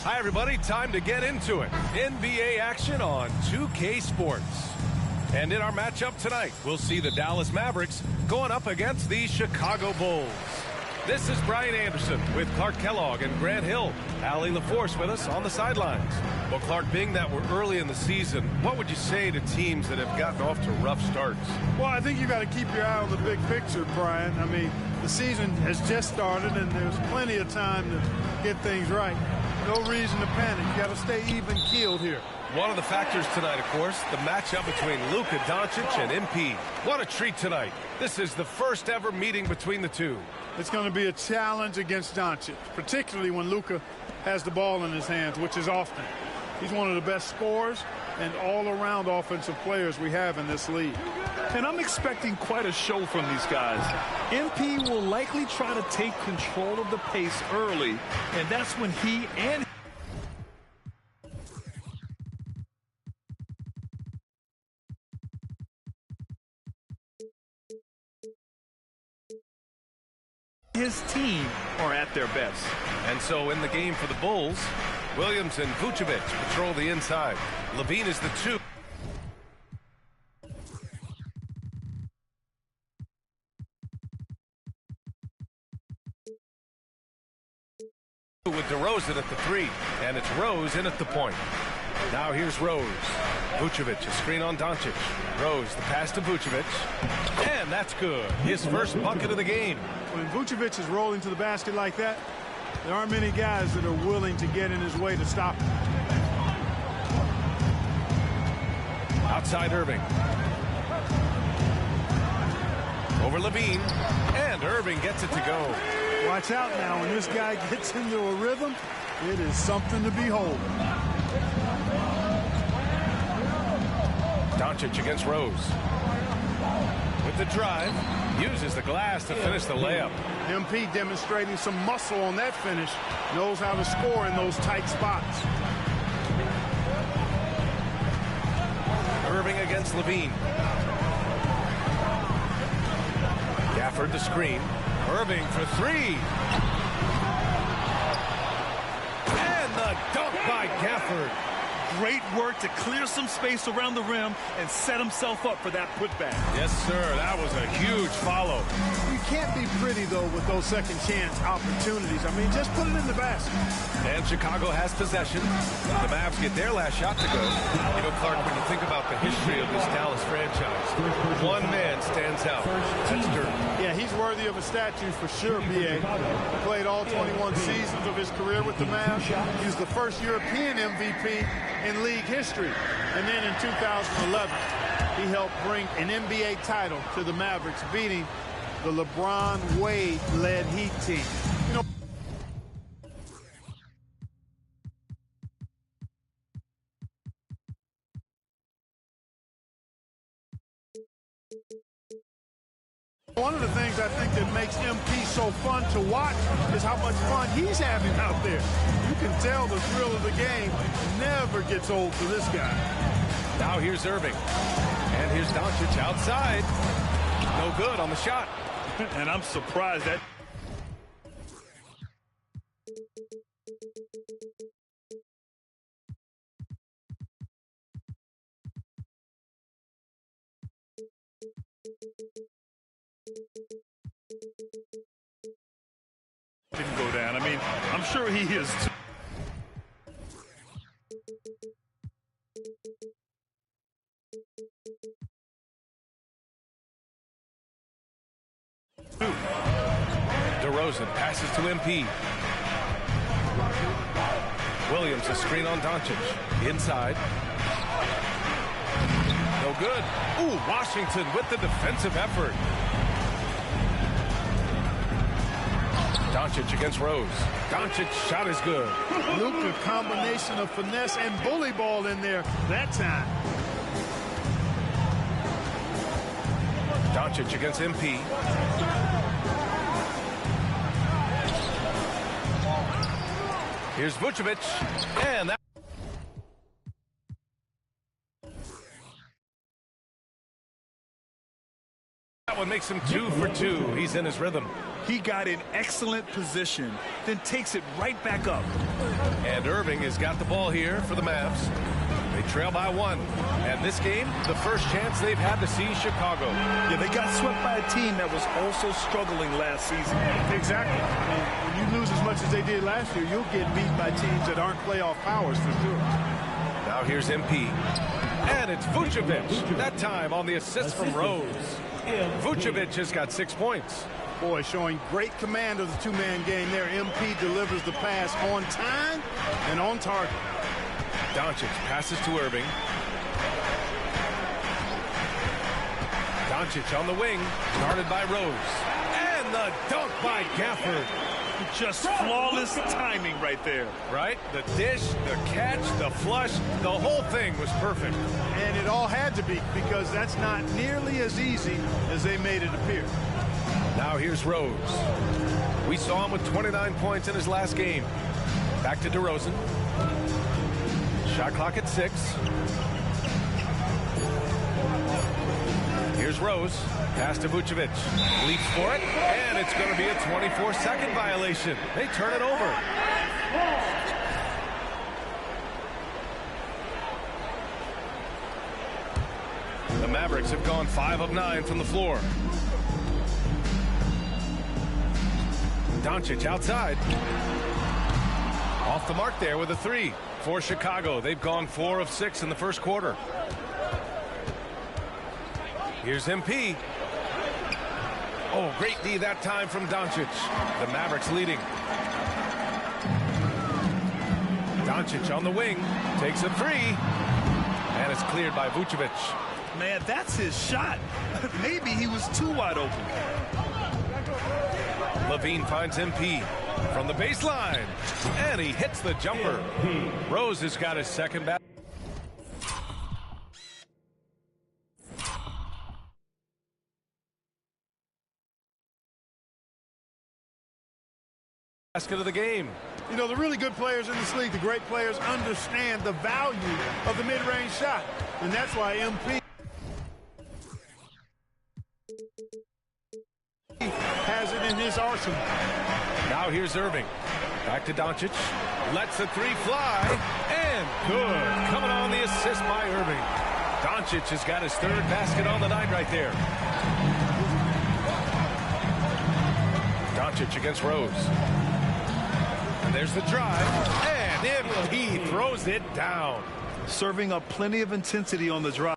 Hi, everybody. Time to get into it. NBA action on 2K Sports. And in our matchup tonight, we'll see the Dallas Mavericks going up against the Chicago Bulls. This is Brian Anderson with Clark Kellogg and Grant Hill. Allie LaForce with us on the sidelines. Well, Clark, being that we're early in the season, what would you say to teams that have gotten off to rough starts? Well, I think you got to keep your eye on the big picture, Brian. I mean, the season has just started, and there's plenty of time to get things right. No reason to panic. You got to stay even-keeled here. One of the factors tonight, of course, the matchup between Luka Doncic and MP. What a treat tonight. This is the first ever meeting between the two. It's going to be a challenge against Doncic, particularly when Luka has the ball in his hands, which is often. He's one of the best scorers and all-around offensive players we have in this league. And I'm expecting quite a show from these guys. MP will likely try to take control of the pace early, and that's when he and his team are at their best. And so in the game for the Bulls, Williams and Vucevic patrol the inside. Levine is the 2. With DeRozan at the 3, and it's Rose in at the point. Now here's Rose. Vucevic, a screen on Doncic. Rose, the pass to Vucevic. And that's good. His first bucket of the game. When Vucevic is rolling to the basket like that, there aren't many guys that are willing to get in his way to stop him. Outside Irving. Over Levine. And Irving gets it to go. Watch out now. When this guy gets into a rhythm, it is something to behold. Doncic against Rose. With the drive, uses the glass to finish the layup. MP demonstrating some muscle on that finish. Knows how to score in those tight spots. Irving against Levine. Gafford the screen. Irving for 3. And the dunk by Gafford. Great work to clear some space around the rim and set himself up for that putback. Yes, sir. That was a huge follow. You can't be pretty, though, with those second chance opportunities. I mean, just put it in the basket. And Chicago has possession. The Mavs get their last shot to go. You know, Clark, when you think about the history of this Dallas franchise, one man stands out. That's Dirk. Yeah, he's worthy of a statue for sure, B.A. He played all 21 seasons of his career with the Mavs. He was the first European MVP in league history. And then in 2011, he helped bring an NBA title to the Mavericks, beating the LeBron Wade-led Heat team. You know, one of the things I think that makes MP so fun to watch is how much fun he's having out there. You can tell the thrill of the game never gets old for this guy. Now here's Irving. And here's Doncic outside. No good on the shot. And I'm surprised that didn't go down. I mean, I'm sure he is too. DeRozan passes to MP. Williams, a screen on Doncic. Inside. No good. Ooh, Washington with the defensive effort. Doncic against Rose. Doncic shot is good. Luka, combination of finesse and bully ball in there that time. Doncic against MP. Here's Vucevic. And that one makes him 2 for 2. He's in his rhythm. He got in excellent position, then takes it right back up. And Irving has got the ball here for the Mavs. They trail by 1. And this game, the first chance they've had to see Chicago. Yeah, they got swept by a team that was also struggling last season. Exactly. I mean, when you lose as much as they did last year, you'll get beat by teams that aren't playoff powers for sure. Now here's MP. And it's Vucevic. That time on the assist from Rose. Vucevic has got 6 points. Boy, showing great command of the two-man game there. MP delivers the pass on time and on target. Doncic passes to Irving. Doncic on the wing, guarded by Rose. And the dunk by Gafford. Just flawless timing right there. Right? The dish, the catch, the flush, the whole thing was perfect. And it all had to be, because that's not nearly as easy as they made it appear. Now here's Rose. We saw him with 29 points in his last game. Back to DeRozan. Shot clock at 6. Here's Rose. Pass to Vucevic. Leaps for it, and it's going to be a 24-second violation. They turn it over. The Mavericks have gone 5 of 9 from the floor. Doncic outside. Off the mark there with a 3 for Chicago. They've gone 4 of 6 in the first quarter. Here's MP. Oh, great D that time from Doncic. The Mavericks leading. Doncic on the wing. Takes a 3. And it's cleared by Vucevic. Man, that's his shot. Maybe he was too wide open. Levine finds MP from the baseline. And he hits the jumper. Rose has got his second basket. Basket of the game. You know, the really good players in this league, the great players, understand the value of the mid-range shot. And that's why MP has it in his arsenal. Now here's Irving. Back to Doncic. Lets the 3 fly. And good. Coming on the assist by Irving. Doncic has got his 3rd basket on the night right there. Doncic against Rose. And there's the drive. And MP throws it down. Serving up plenty of intensity on the drive.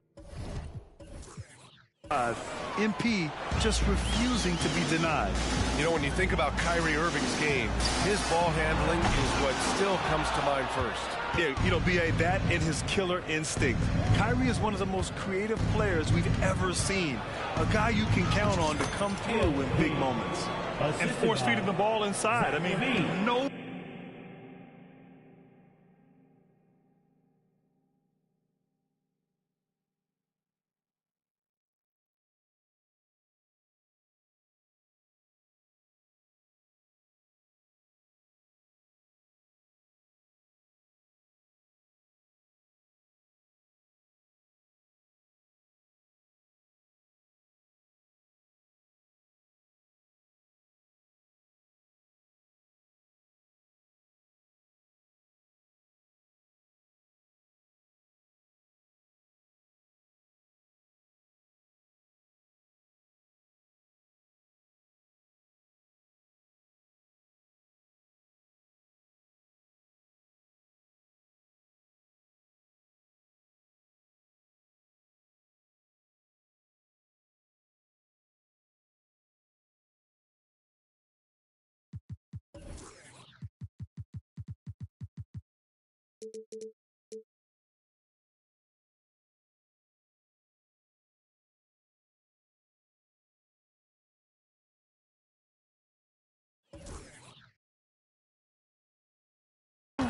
MP just refusing to be denied. You know, when you think about Kyrie Irving's game, his ball handling is what still comes to mind first. Yeah, you know, B.A., that and his killer instinct. Kyrie is one of the most creative players we've ever seen. A guy you can count on to come through in big moments. And force feeding the ball inside. I mean, no.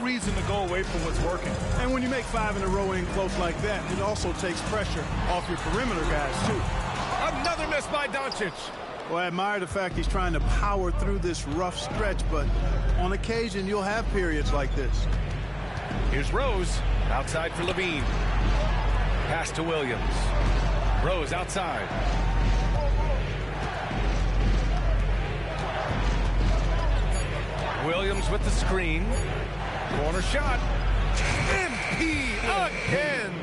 Reason to go away from what's working. And when you make 5 in a row in close like that, it also takes pressure off your perimeter guys, too. Another miss by Doncic. Well, I admire the fact he's trying to power through this rough stretch, but on occasion, you'll have periods like this. Here's Rose, outside for Levine. Pass to Williams. Rose outside. Williams with the screen. Corner shot. MP again.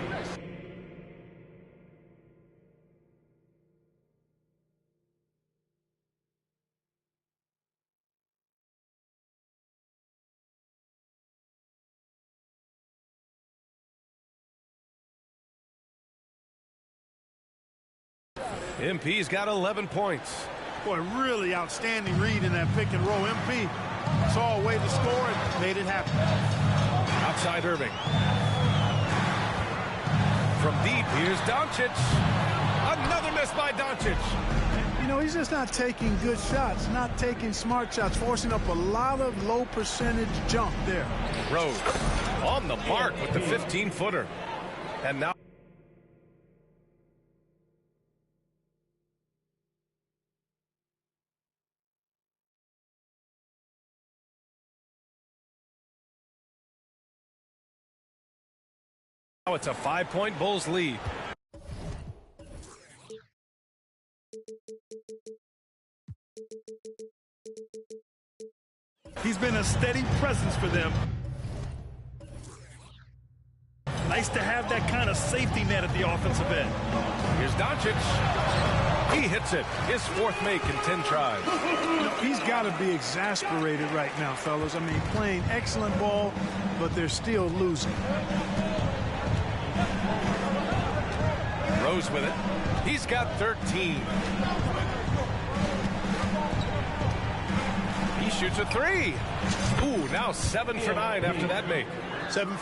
MP's got 11 points. Boy, really outstanding read in that pick and roll. MP saw a way to score and made it happen. Outside Irving. From deep, here's Doncic. Another miss by Doncic. You know, he's just not taking good shots, not taking smart shots, forcing up a lot of low percentage jump there. Rose on the mark with the 15-footer. And now it's a 5-point Bulls lead. He's been a steady presence for them. Nice to have that kind of safety net at the offensive end. Here's Doncic. He hits it. His fourth make in 10 tries. He's got to be exasperated right now, fellas. I mean, playing excellent ball, but they're still losing. Rose with it. He's got 13. He shoots a three. Ooh, now 7 for 9 after that make. 7.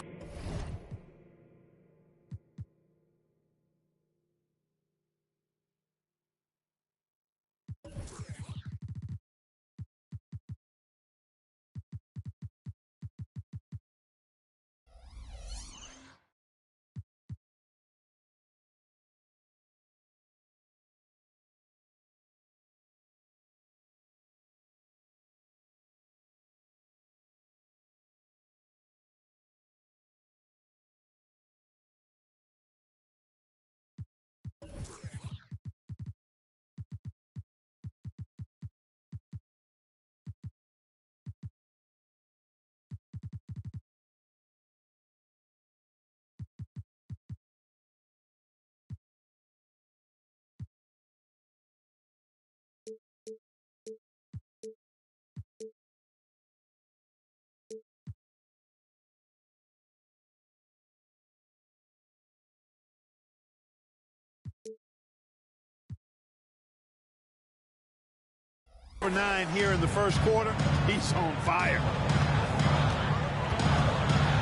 For 9 here in the first quarter. He's on fire.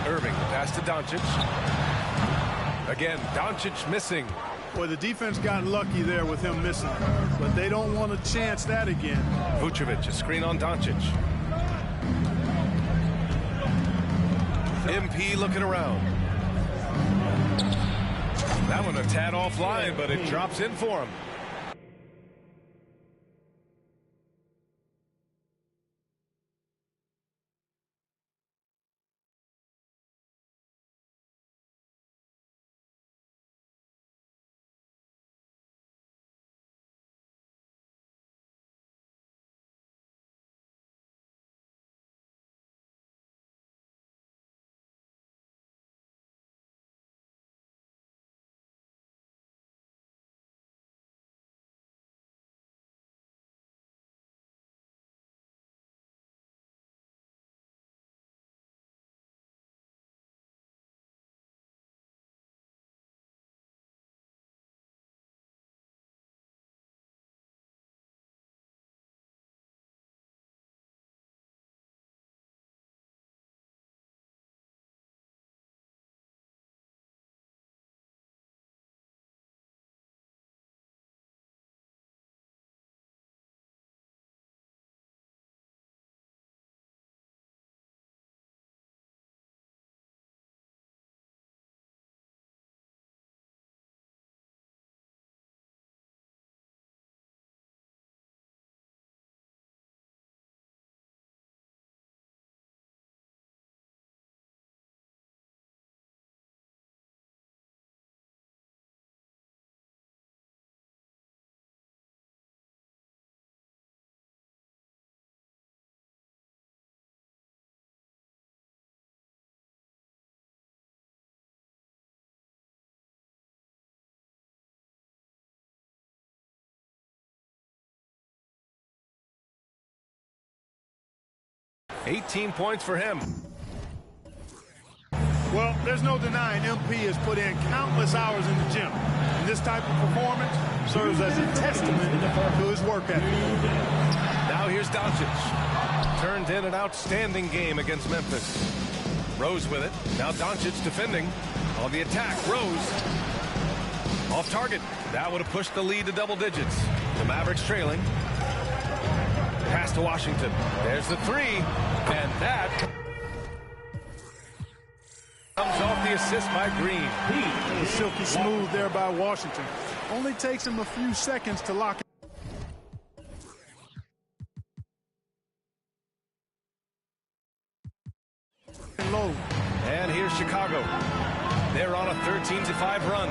Irving, the pass to Doncic. Again, Doncic missing. Boy, the defense got lucky there with him missing, but they don't want to chance that again. Vucevic, a screen on Doncic. MP looking around. That one a tad offline, but it drops in for him. 18 points for him. Well, there's no denying MP has put in countless hours in the gym. And this type of performance serves as a testament to his work ethic. Now here's Doncic. Turned in an outstanding game against Memphis. Rose with it. Now Doncic defending. On the attack, Rose. Off target. That would have pushed the lead to double digits. The Mavericks trailing. Pass to Washington. There's the three. And that comes off the assist by Green. It was silky smooth there by Washington. Only takes him a few seconds to lock it. Low. And here's Chicago. They're on a 13-5 run.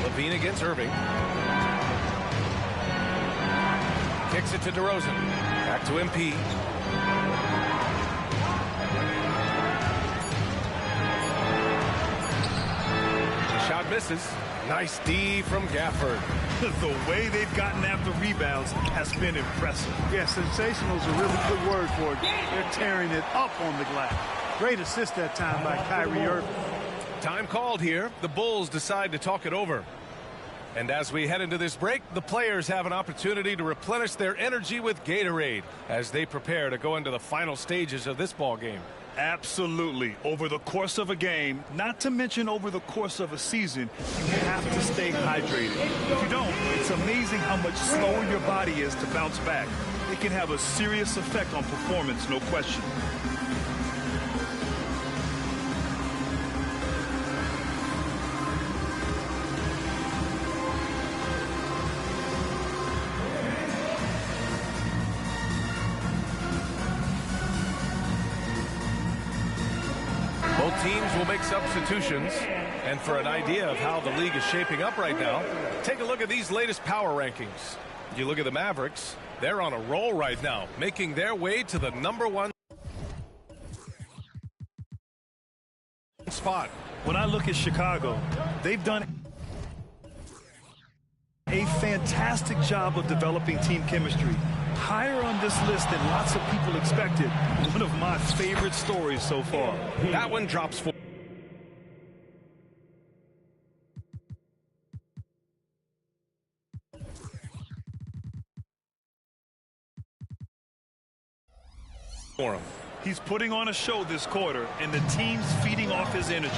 Levine against Irving. Kicks it to DeRozan. Back to MP. Shot misses. Nice D from Gafford. The way they've gotten after rebounds has been impressive. Yeah, sensational is a really good word for it. They're tearing it up on the glass. Great assist that time by Kyrie Irving. Time called here. The Bulls decide to talk it over. And as we head into this break, the players have an opportunity to replenish their energy with Gatorade as they prepare to go into the final stages of this ball game. Absolutely. Over the course of a game, not to mention over the course of a season, you have to stay hydrated. If you don't, it's amazing how much slower your body is to bounce back. It can have a serious effect on performance, no question. Both teams will make substitutions. And for an idea of how the league is shaping up right now, take a look at these latest power rankings. You look at the Mavericks, they're on a roll right now, making their way to the #1 spot. When I look at Chicago, they've done a fantastic job of developing team chemistry. Higher on this list than lots of people expected. One of my favorite stories so far. That one drops for. For him. He's putting on a show this quarter, and the team's feeding off his energy.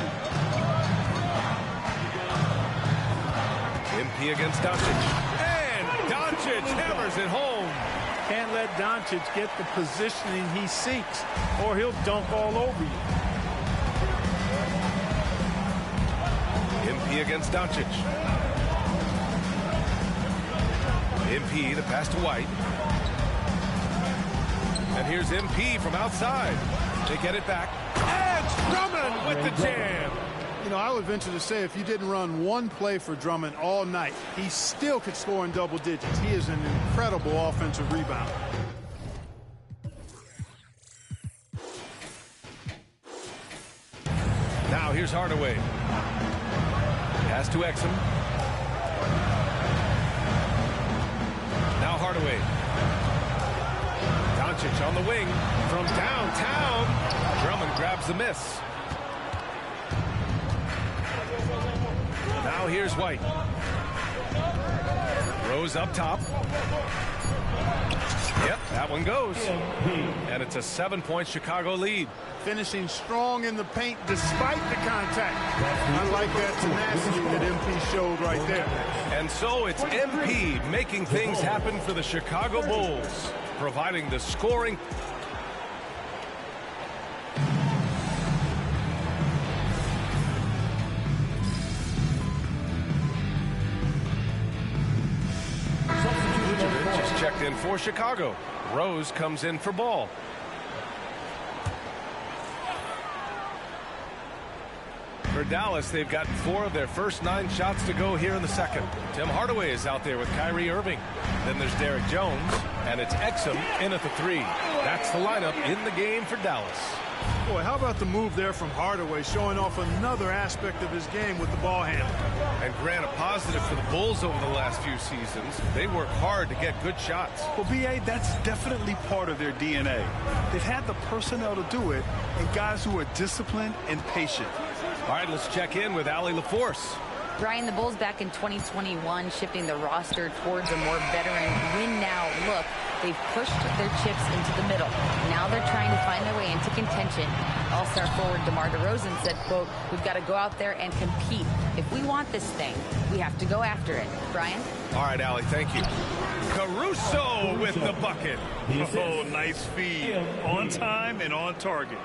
MP against Doncic. And Doncic hammers it home. Can't let Doncic get the positioning he seeks, or he'll dunk all over you. MP against Doncic. MP, the pass to White. And here's MP from outside. They get it back. And Drummond with the jam. You know, I would venture to say if you didn't run one play for Drummond all night, he still could score in double digits. He is an incredible offensive rebounder. Now here's Hardaway. Pass to Exum. Now Hardaway. Doncic on the wing from downtown. Drummond grabs the miss. Now here's White. Rose up top. Yep, that one goes. And it's a 7-point Chicago lead. Finishing strong in the paint despite the contact. I like that tenacity that MP showed right there. And so it's MP making things happen for the Chicago Bulls, providing the scoring. Just checked in for Chicago. Rose comes in for Ball. For For Dallas, they've got 4 of their first 9 shots to go here in the second. Tim Hardaway is out there with Kyrie Irving. Then there's Derek Jones, and it's Exum in at the 3. That's the lineup in the game for Dallas. Boy, how about the move there from Hardaway, showing off another aspect of his game with the ball handling. And Grant, a positive for the Bulls over the last few seasons. They work hard to get good shots. Well, B.A., that's definitely part of their DNA. They've had the personnel to do it, and guys who are disciplined and patient. All right, let's check in with Allie LaForce. Brian, the Bulls back in 2021 shifting the roster towards a more veteran win-now look. They've pushed their chips into the middle. Now they're trying to find their way into contention. All-star forward DeMar DeRozan said, quote, "We've got to go out there and compete. If we want this thing, we have to go after it." Brian? All right, Allie, thank you. Caruso with the bucket. Oh, nice feed. On time and on target.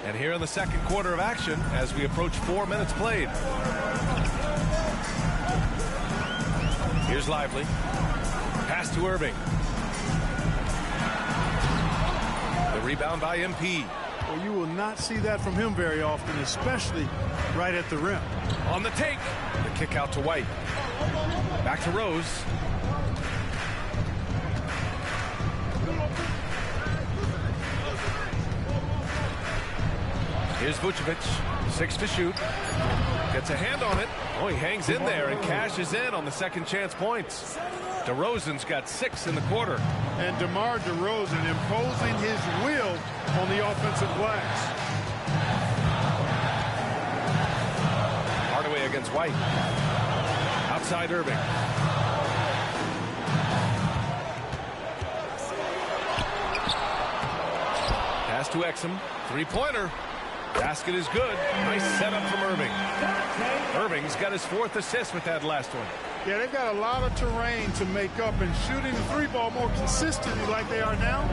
And here in the second quarter of action as we approach 4 minutes played. Here's Lively. Pass to Irving. The rebound by MP. Well, you will not see that from him very often, especially right at the rim. On the take. The kick out to White. Back to Rose. Here's Vucevic, 6 to shoot. Gets a hand on it. Oh, he hangs in there and cashes in on the second chance points. DeRozan's got 6 in the quarter. And DeMar DeRozan imposing his will on the offensive glass. Hardaway against White. Outside Irving. Pass to Exum. 3-pointer. Basket is good. Nice setup from Irving. Irving's got his 4th assist with that last one. Yeah, they've got a lot of terrain to make up, and shooting the 3-ball more consistently like they are now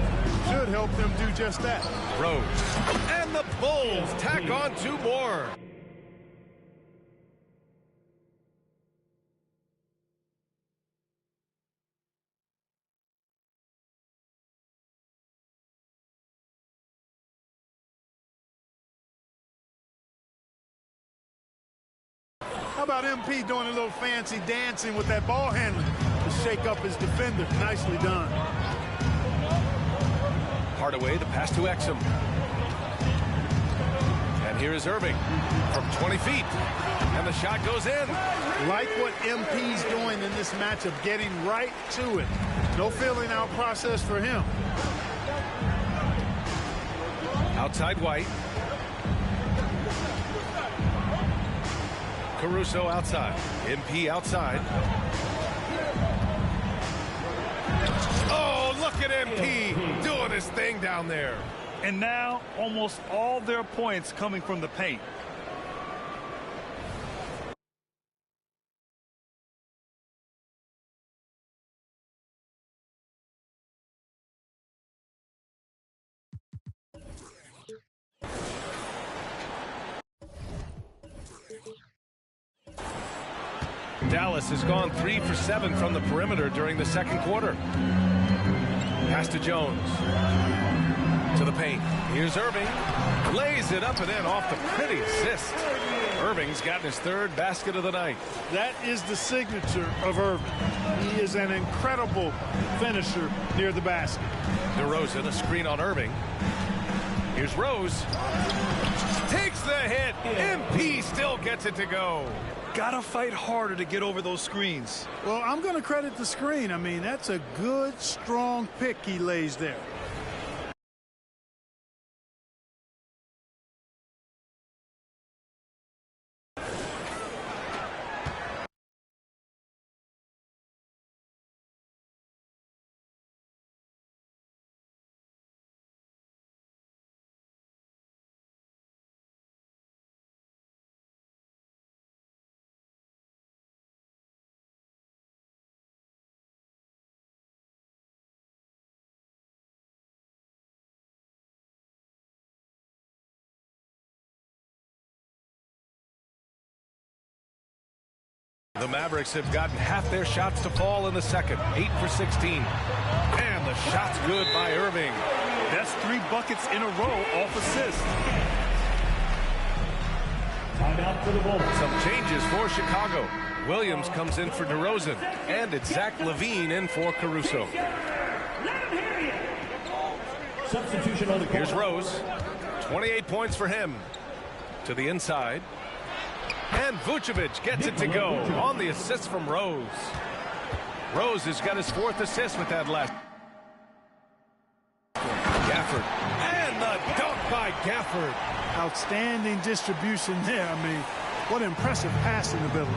should help them do just that. Rose. And the Bulls tack on 2 more. How about MP doing a little fancy dancing with that ball handling to shake up his defender? Nicely done. Hardaway, the pass to Exum. And here is Irving from 20 feet. And the shot goes in. Like what MP's doing in this matchup, getting right to it. No filling out process for him. Outside White. Caruso outside. MP outside. Oh, look at MP doing his thing down there. And now almost all their points coming from the paint. Dallas has gone 3 for 7 from the perimeter during the second quarter. Pass to Jones. To the paint. Here's Irving. Lays it up and in off the pretty assist. Irving's gotten his 3rd basket of the night. That is the signature of Irving. He is an incredible finisher near the basket. DeRozan, a screen on Irving. Here's Rose. Takes the hit. MP still gets it to go. Gotta fight harder to get over those screens. Well, I'm going to credit the screen. I mean, that's a good, strong pick he lays there. The Mavericks have gotten half their shots to fall in the second. 8 for 16. And the shot's good by Irving. That's 3 buckets in a row off assist. Timeout for the Bulls. Some changes for Chicago. Williams comes in for DeRozan. And it's Zach LaVine in for Caruso. Substitution on the court. Here's Rose. 28 points for him. To the inside. And Vucevic gets it to go on the assist from Rose. Rose has got his 4th assist with that last. Gafford. And the dunk by Gafford. Outstanding distribution there. I mean, what impressive passing ability.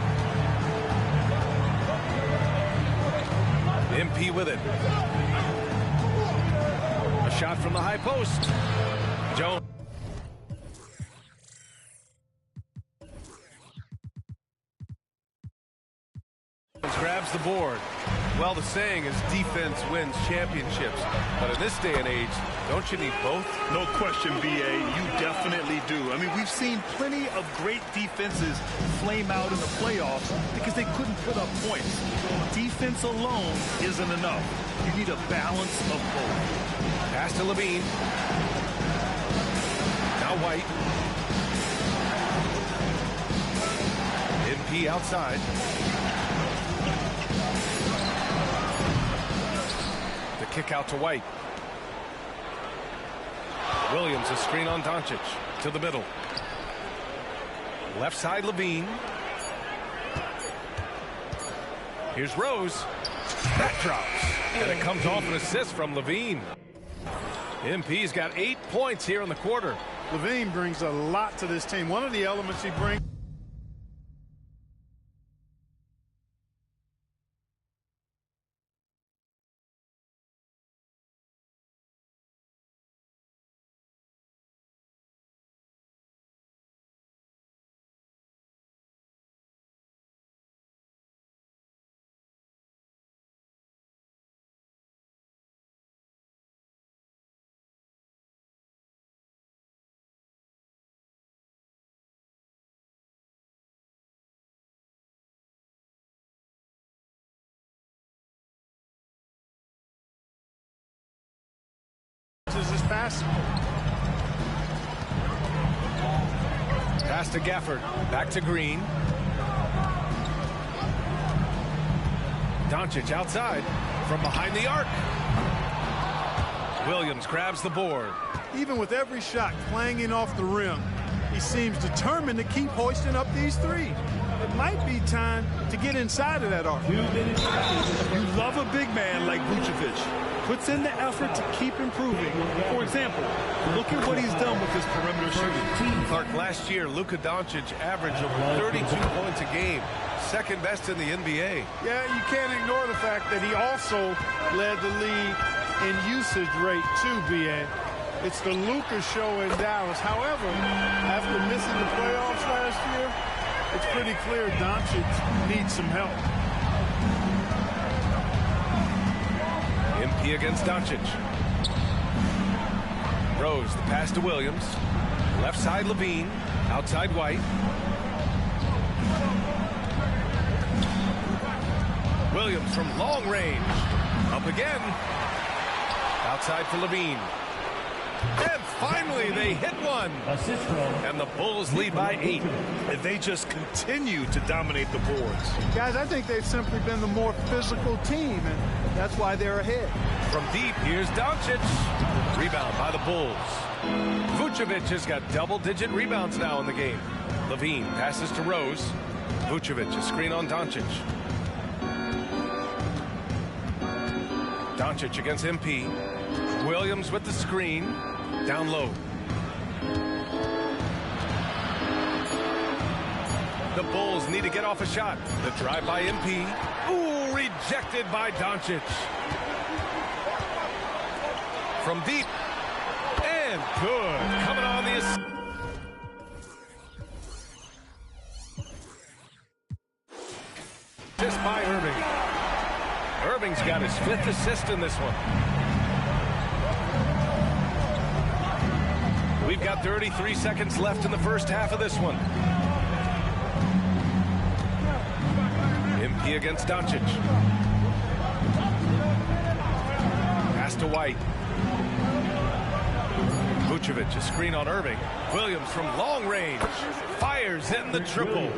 MP with it. A shot from the high post. Jones. Grabs the board. Well, the saying is defense wins championships. But in this day and age, don't you need both? No question, B.A. You definitely do. I mean, we've seen plenty of great defenses flame out in the playoffs because they couldn't put up points. Defense alone isn't enough. You need a balance of both. Pass to LaVine. Now White. MP outside. Kick out to White. Williams, a screen on Doncic. To the middle. Left side, LaVine. Here's Rose. That drops. And it comes off an assist from LaVine. MP's got 8 points here in the quarter. LaVine brings a lot to this team. One of the elements he brings. Is this pass? Pass to Gafford. Back to Green. Doncic outside from behind the arc. Williams grabs the board. Even with every shot clanging off the rim, he seems determined to keep hoisting up these threes. It might be time to get inside of that arc. You love a big man like Vucevic. Puts in the effort to keep improving. For example, look at what he's done with his perimeter shooting. Clark, last year, Luka Doncic averaged over 32 points a game. Second best in the NBA. Yeah, you can't ignore the fact that he also led the league in usage rate too, B.A. It's the Luka show in Dallas. However, after missing the playoffs last year, it's pretty clear Doncic needs some help. MP against Doncic. Rose, the pass to Williams. Left side, LaVine. Outside, White. Williams from long range. Up again. Outside for LaVine. And finally, they hit one. And the Bulls lead by 8. And they just continue to dominate the boards. Guys, I think they've simply been the more physical team, and that's why they're ahead. From deep, here's Doncic. Rebound by the Bulls. Vucevic has got double-digit rebounds now in the game. LaVine passes to Rose. Vucevic, a screen on Doncic. Doncic against MP. Williams with the screen. Down low. The Bulls need to get off a shot. The drive by MP. Ooh, rejected by Doncic. From deep. And good. Coming on the assist. Just by Irving. Irving's got his 5th assist in this one. We've got 33 seconds left in the first half of this one. MP against Doncic. Pass to White. Vucevic, a screen on Irving. Williams from long range. Fires in the triple.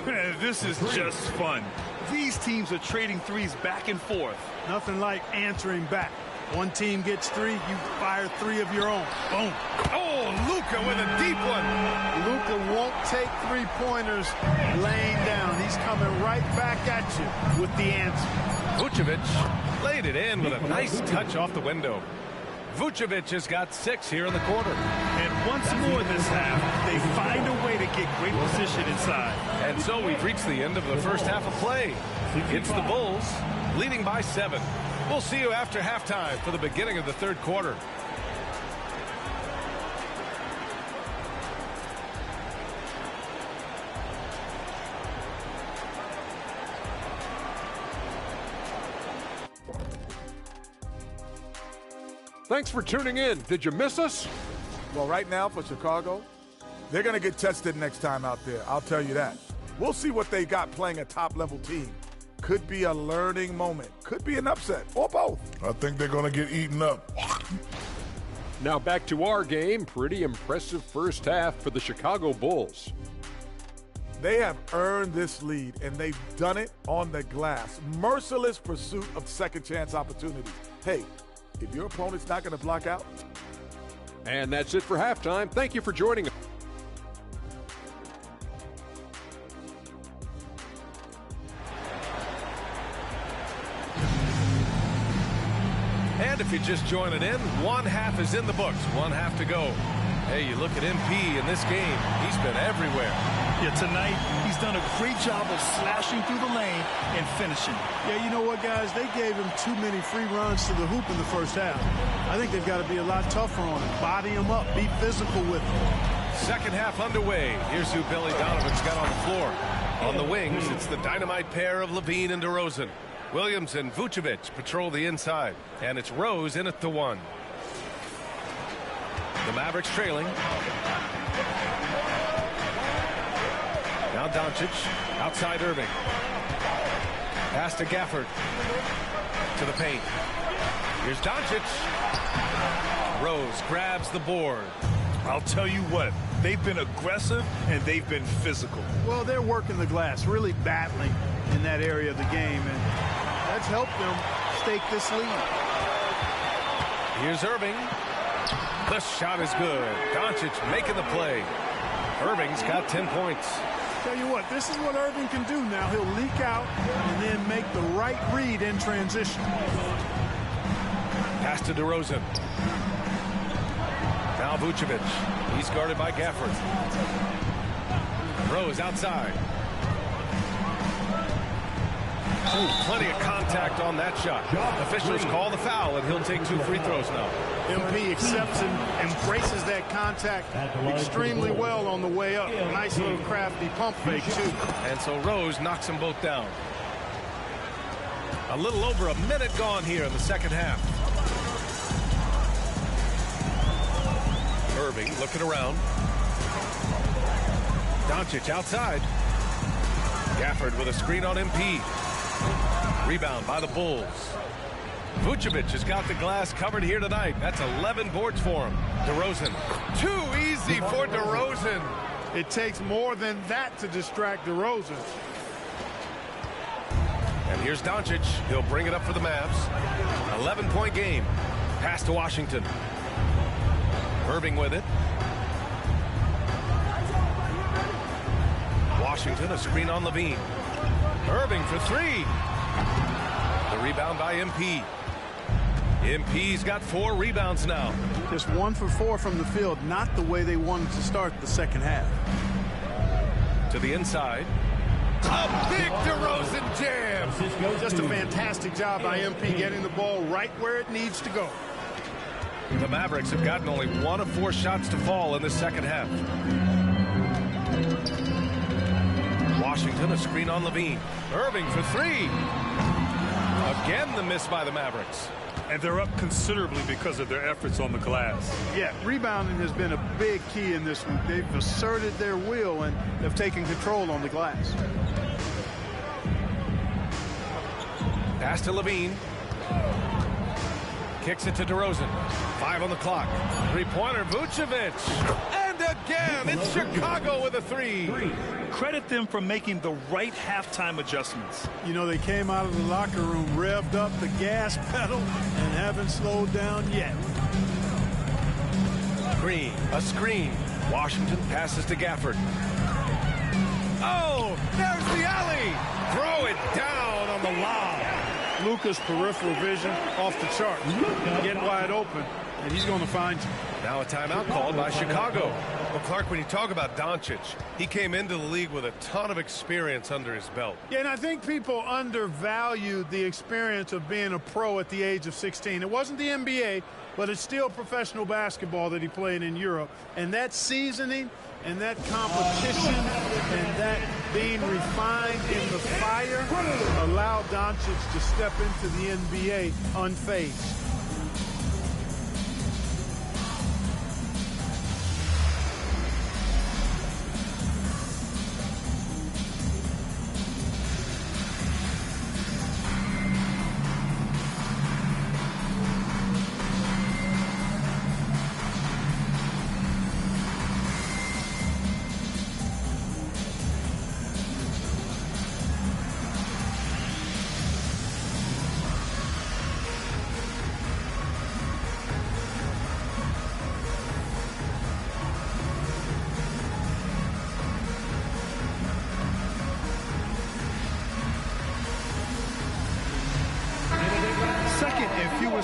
Man, this is just fun. These teams are trading threes back and forth. Nothing like answering back. One team gets three, you fire three of your own. Boom. Oh, Luka with a deep one. Luka won't take three-pointers laying down. He's coming right back at you with the answer. Vucevic laid it in with a nice touch off the window. Vucevic has got 6 here in the quarter. And once more this half, they find a way to get great position inside. And so we've reached the end of the first half of play. It's the Bulls leading by 7. We'll see you after halftime for the beginning of the third quarter. Thanks for tuning in. Did you miss us? Well, right now for Chicago, they're going to get tested next time out there. I'll tell you that. We'll see what they got playing a top-level team. Could be a learning moment. Could be an upset, or both. I think they're going to get eaten up. Now back to our game. Pretty impressive first half for the Chicago Bulls. They have earned this lead, and they've done it on the glass. Merciless pursuit of second-chance opportunities. Hey, if your opponent's not going to block out. And that's it for halftime. Thank you for joining us. And if you're just joining in, one half is in the books. One half to go. Hey, you look at MP in this game. He's been everywhere. Yeah, tonight he's done a great job of slashing through the lane and finishing. Yeah, you know what, guys? They gave him too many free runs to the hoop in the first half. I think they've got to be a lot tougher on him. Body him up. Be physical with him. Second half underway. Here's who Billy Donovan's got on the floor. On the wings, it's the dynamite pair of Levine and DeRozan. Williams and Vucevic patrol the inside. And it's Rose in at the 1. The Mavericks trailing. Now Doncic, outside Irving. Pass to Gafford. To the paint. Here's Doncic. Rose grabs the board. I'll tell you what, they've been aggressive and they've been physical. Well, they're working the glass, really battling in that area of the game, and that's helped them stake this lead. Here's Irving. The shot is good. Doncic making the play. Irving's got 10 points. Tell you what, this is what Irving can do now. He'll leak out and then make the right read in transition. Pass to DeRozan. Now Vucevic. He's guarded by Gafford. Rose outside. Ooh, plenty of contact on that shot. Officials call the foul, and he'll take 2 free throws now. MP accepts and embraces that contact extremely well on the way up. Nice little crafty pump fake, too. And so Rose knocks them both down. A little over a minute gone here in the second half. Irving looking around. Doncic outside. Gafford with a screen on MP. Rebound by the Bulls. Vucevic has got the glass covered here tonight. That's 11 boards for him. DeRozan. Too easy for DeRozan. It takes more than that to distract DeRozan. And here's Doncic. He'll bring it up for the Mavs. 11-point game. Pass to Washington. Irving with it. Washington, a screen on Levine. Irving for 3. The rebound by MP. MP's got 4 rebounds now. Just 1 for 4 from the field. Not the way they wanted to start the second half. To the inside. A big DeRozan jam. Just a fantastic job by MP getting the ball right where it needs to go. The Mavericks have gotten only 1 of 4 shots to fall in the second half. Washington, a screen on Levine. Irving for 3. Again, the miss by the Mavericks. And they're up considerably because of their efforts on the glass. Yeah, rebounding has been a big key in this one. They've asserted their will and have taken control on the glass. Pass to Levine. Kicks it to DeRozan. 5 on the clock. Three-pointer, Vucevic. And again, it's Chicago with a 3. Credit them for making the right halftime adjustments. You know, they came out of the locker room, revved up the gas pedal, and haven't slowed down yet. Green, a screen. Washington passes to Gafford. Oh, there's the alley. Throw it down on the lob. Luka's peripheral vision off the chart. Get wide open, and he's going to find you. Now a timeout called by Chicago. Well, Clark, when you talk about Doncic, he came into the league with a ton of experience under his belt. Yeah, and I think people undervalue the experience of being a pro at the age of 16. It wasn't the NBA, but it's still professional basketball that he played in Europe. And that seasoning and that competition and that being refined in the fire allowed Doncic to step into the NBA unfazed.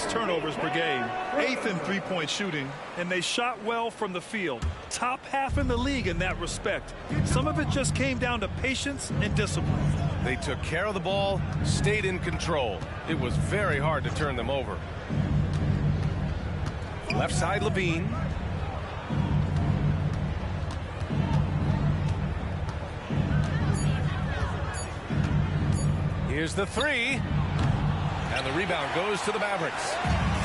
Turnovers per game, 8th in three-point shooting, and they shot well from the field. Top half in the league in that respect. Some of it just came down to patience and discipline. They took care of the ball, stayed in control. It was very hard to turn them over. Left side, Levine. Here's the 3. And the rebound goes to the Mavericks.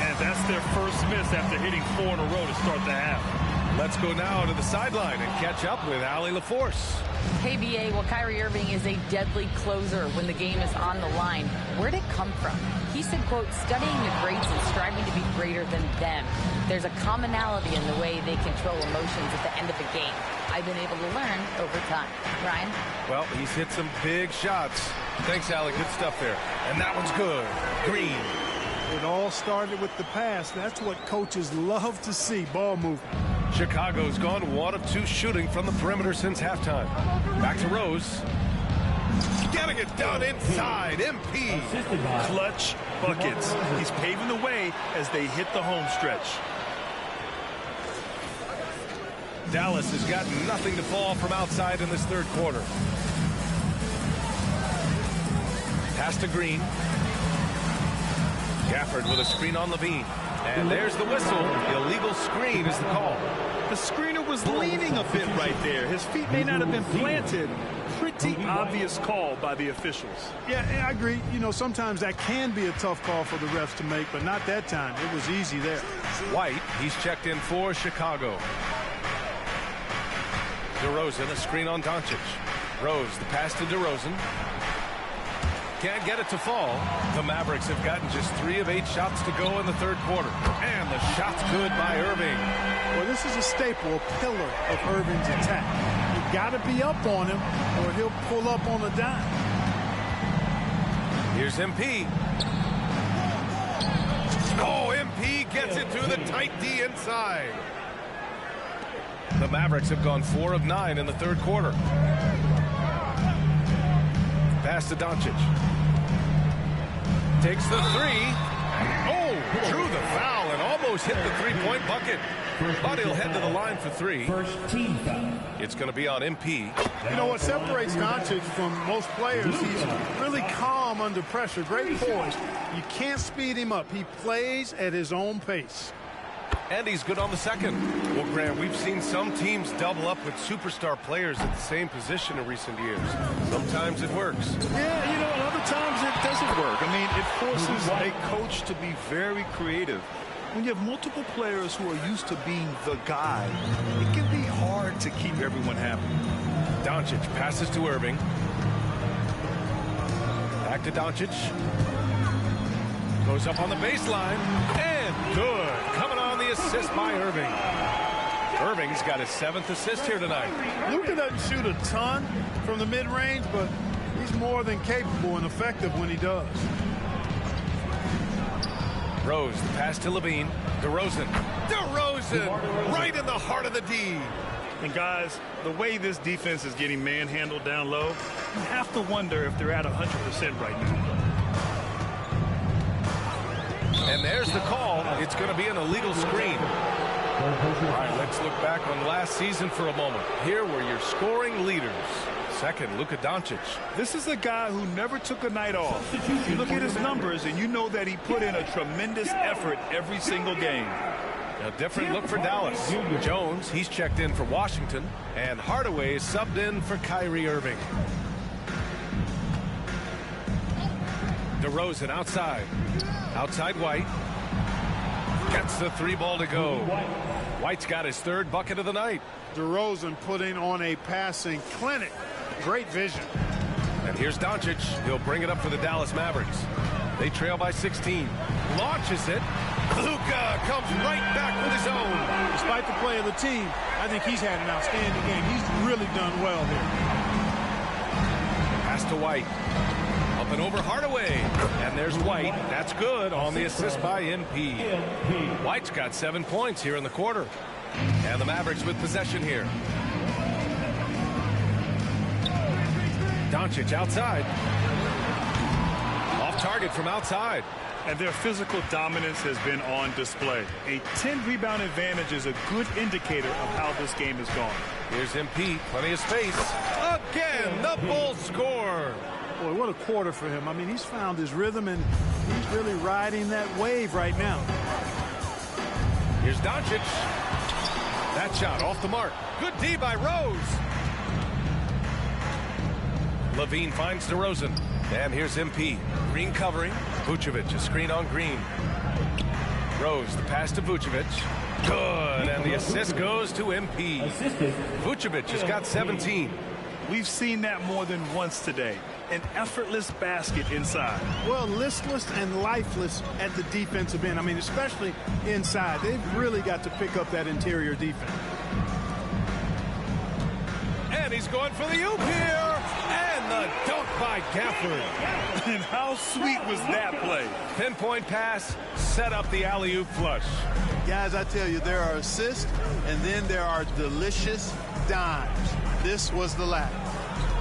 And that's their first miss after hitting 4 in a row to start the half. Let's go now to the sideline and catch up with Allie LaForce. KBA, well, Kyrie Irving is a deadly closer when the game is on the line. Where'd it come from? He said, quote, studying the greats and striving to be greater than them. There's a commonality in the way they control emotions at the end of the game. I've been able to learn over time. Ryan? Well, he's hit some big shots. Thanks, Allie. Good stuff there. And that one's good. Green. It all started with the pass. That's what coaches love to see, ball movement. Chicago's gone 1 of 2 shooting from the perimeter since halftime. Back to Rose. Getting it done inside. MP. Clutch buckets. He's paving the way as they hit the home stretch. Dallas has got nothing to fall from outside in this third quarter. Pass to Green. Gafford with a screen on Levine. And there's the whistle. Illegal screen is the call. The screener was leaning a bit right there. His feet may not have been planted. Pretty obvious call by the officials. Yeah, I agree. You know, sometimes that can be a tough call for the refs to make, but not that time. It was easy there. White, he's checked in for Chicago. DeRozan, a screen on Doncic. Rose, the pass to DeRozan. Can't get it to fall. The Mavericks have gotten just 3 of 8 shots to go in the third quarter. And the shot's good by Irving. Well, this is a staple, a pillar of Irving's attack. You got to be up on him or he'll pull up on a dime. Here's MP. Oh, MP gets it through the tight D inside. The Mavericks have gone 4 of 9 in the third quarter. Pass to Doncic. Takes the 3. Oh, drew the foul and almost hit the three-point bucket. But he'll head to the line for 3. First team foul. It's going to be on MP. You know what separates Doncic from most players? He's really calm under pressure. Great poise. You can't speed him up. He plays at his own pace. And he's good on the second. Well, Grant, we've seen some teams double up with superstar players at the same position in recent years. Sometimes it works. Yeah, you know, and other times it doesn't work. I mean, it forces a coach to be very creative. When you have multiple players who are used to being the guy, it can be hard to keep everyone happy. Doncic passes to Irving. Back to Doncic. Goes up on the baseline. And good. Coming on the assist by Irving. Irving's got his 7th assist here tonight. Luka doesn't shoot a ton from the mid-range, but he's more than capable and effective when he does. Rose, the pass to Levine. DeRozan. DeRozan right in the heart of the D. And guys, the way this defense is getting manhandled down low, you have to wonder if they're at 100% right now. And there's the call. It's going to be an illegal screen. All right, let's look back on last season for a moment. Here were your scoring leaders. Second, Luka Doncic. This is a guy who never took a night off. You look at his numbers, and you know that he put in a tremendous effort every single game. A different look for Dallas. Jones, he's checked in for Washington. And Hardaway is subbed in for Kyrie Irving. DeRozan outside. Outside White. Gets the 3 ball to go. White's got his 3rd bucket of the night. DeRozan putting on a passing clinic. Great vision. And here's Doncic. He'll bring it up for the Dallas Mavericks. They trail by 16. Launches it. Luka comes right back with his own. Despite the play of the team, I think he's had an outstanding game. He's really done well here. Pass to White. Up and over Hardaway. And there's White. That's good on the assist by MP. White's got 7 points here in the quarter. And the Mavericks with possession here. Doncic outside. Off target from outside. And their physical dominance has been on display. A 10-rebound advantage is a good indicator of how this game has gone. Here's MP. Plenty of space. Again, the Bulls score. Boy, what a quarter for him. I mean, he's found his rhythm, and he's really riding that wave right now. Here's Doncic. That shot off the mark. Good D by Rose. Levine finds DeRozan. And here's MP. Green covering. Vucevic, a screen on Green. Rose, the pass to Vucevic. Good. And the assist goes to MP. Vucevic has got 17. We've seen that more than once today. An effortless basket inside. Well, listless and lifeless at the defensive end. I mean, especially inside. They've really got to pick up that interior defense. And he's going for the oop here. And the dunk by Gafford. And how sweet was that play? Pinpoint pass, set up the alley-oop flush. Guys, I tell you, there are assists, and then there are delicious dimes. This was the last.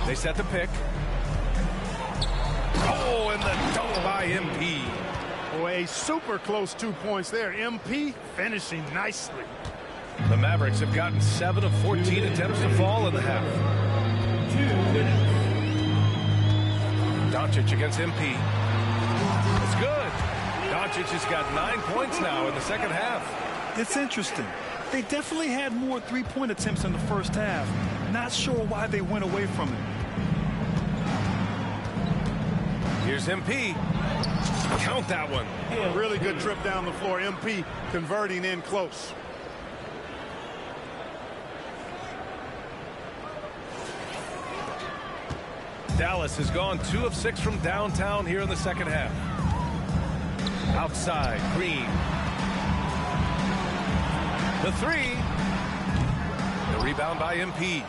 They set the pick. Oh, and the dunk by MP. Oh, a super close 2 points there. MP finishing nicely. The Mavericks have gotten 7 of 14 attempts to fall in the half. 2 minutes. Doncic against MP. It's good. Doncic has got 9 points now in the second half. It's interesting. They definitely had more three-point attempts in the first half. Not sure why they went away from it. Here's MP. Count that one. Really good trip down the floor. MP converting in close. Dallas has gone 2 of 6 from downtown here in the second half. Outside, Green. The 3. The rebound by MP.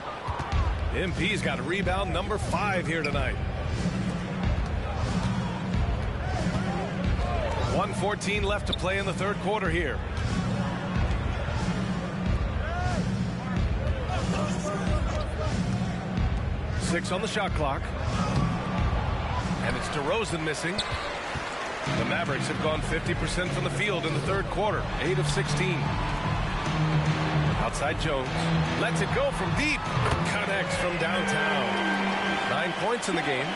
MP's got rebound number 5 here tonight. 1:14 left to play in the third quarter here. Six on the shot clock. And it's DeRozan missing. The Mavericks have gone 50% from the field in the third quarter. 8 of 16. Outside Jones. Lets it go from deep. Connects from downtown. 9 points in the game.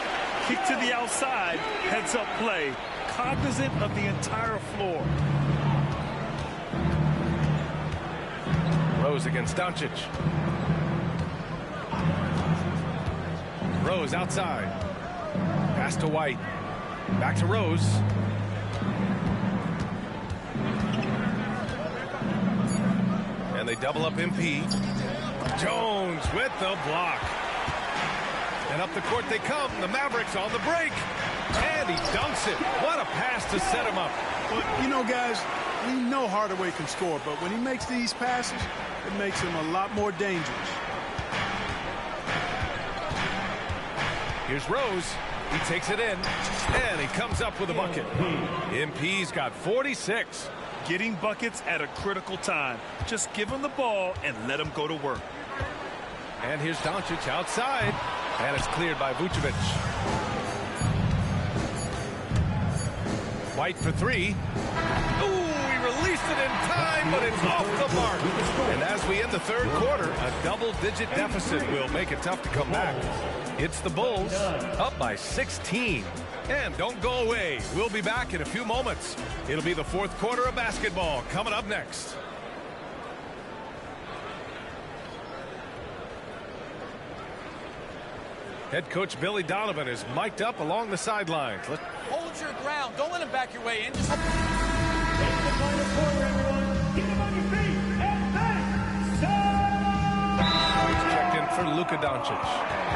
Kick to the outside. Heads up play. Cognizant of the entire floor. Rose against Doncic. Rose outside. Pass to White. Back to Rose. And they double up MP. Jones with the block. And up the court they come. The Mavericks on the break. And he dunks it. What a pass to set him up. But, you know, guys, we know Hardaway can score, but when he makes these passes, it makes him a lot more dangerous. Here's Rose. He takes it in, and he comes up with a bucket. MP's got 46. Getting buckets at a critical time. Just give him the ball and let him go to work. And here's Doncic outside, and it's cleared by Vucevic. White for three. Ooh, he released it in time, but it's off the mark. And as we end the third quarter, a double-digit deficit will make it tough to come back. It's the Bulls up by 16. And don't go away. We'll be back in a few moments. It'll be the fourth quarter of basketball coming up next. Head coach Billy Donovan is mic'd up along the sidelines. Hold your ground. Don't let him back your way in. Just... It's the final quarter, everyone. Get him on your feet and then He's checked in for Luka Doncic.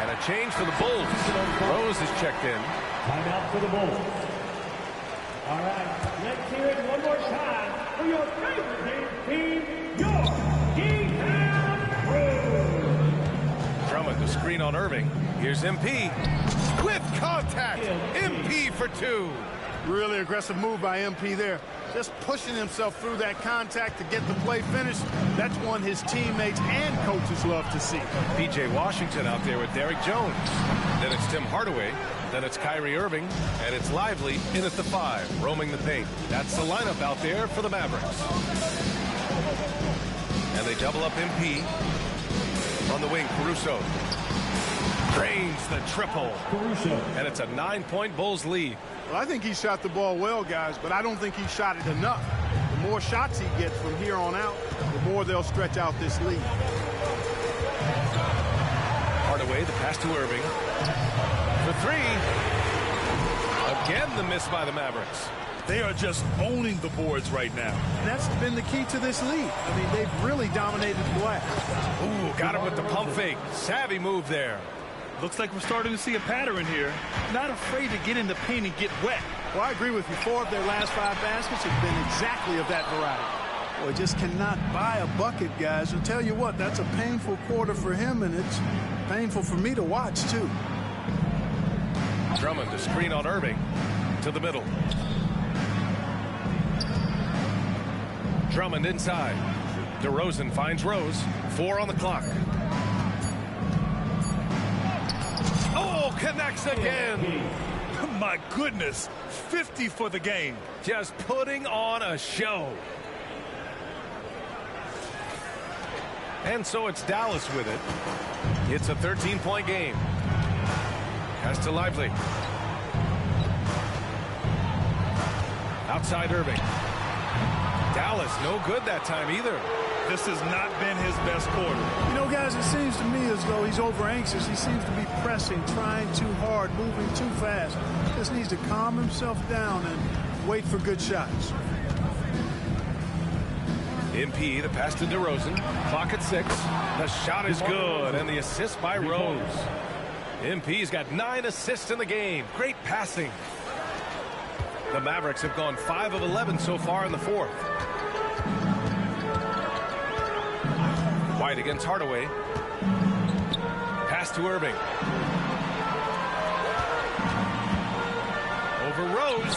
And a change for the Bulls. Rose is checked in. Timeout for the Bulls. All right, let's hear it one more time for your favorite team, your D-Town Crew. Drummond to screen on Irving. Here's MP with contact. MP for two. Really aggressive move by MP there. Just pushing himself through that contact to get the play finished. That's one his teammates and coaches love to see. P.J. Washington out there with Derrick Jones. Then it's Tim Hardaway. Then it's Kyrie Irving. And it's Lively in at the 5, roaming the paint. That's the lineup out there for the Mavericks. And they double up MP. On the wing, Caruso. Drains the triple. And it's a 9-point Bulls lead. Well, I think he shot the ball well, guys, but I don't think he shot it enough. The more shots he gets from here on out, the more they'll stretch out this lead. Hardaway, the pass to Irving. For three. Again, the miss by the Mavericks. They are just owning the boards right now. And that's been the key to this lead. I mean, they've really dominated the glass. Ooh, got him with the pump fake. Savvy move there. Looks like we're starting to see a pattern here. Not afraid to get in the paint and get wet. Well, I agree with you. 4 of their last 5 baskets have been exactly of that variety. Boy, just cannot buy a bucket, guys. I'll tell you what, that's a painful quarter for him, and it's painful for me to watch, too. Drummond to screen on Irving. To the middle. Drummond inside. DeRozan finds Rose. 4 on the clock. Oh, connects again. My goodness, 50 for the game. Just putting on a show. And so it's Dallas with it. It's a 13-point game. Pass to Lively. Outside Irving. Dallas no good that time either. This has not been his best quarter. You know, guys, it seems to me as though he's over anxious. He seems to be pressing, trying too hard, moving too fast. Just needs to calm himself down and wait for good shots. MP, the pass to DeRozan. Clock at 6. The shot is good, and the assist by Rose. MP's got 9 assists in the game. Great passing. The Mavericks have gone 5 of 11 so far in the fourth. White against Hardaway. Pass to Irving. Over Rose.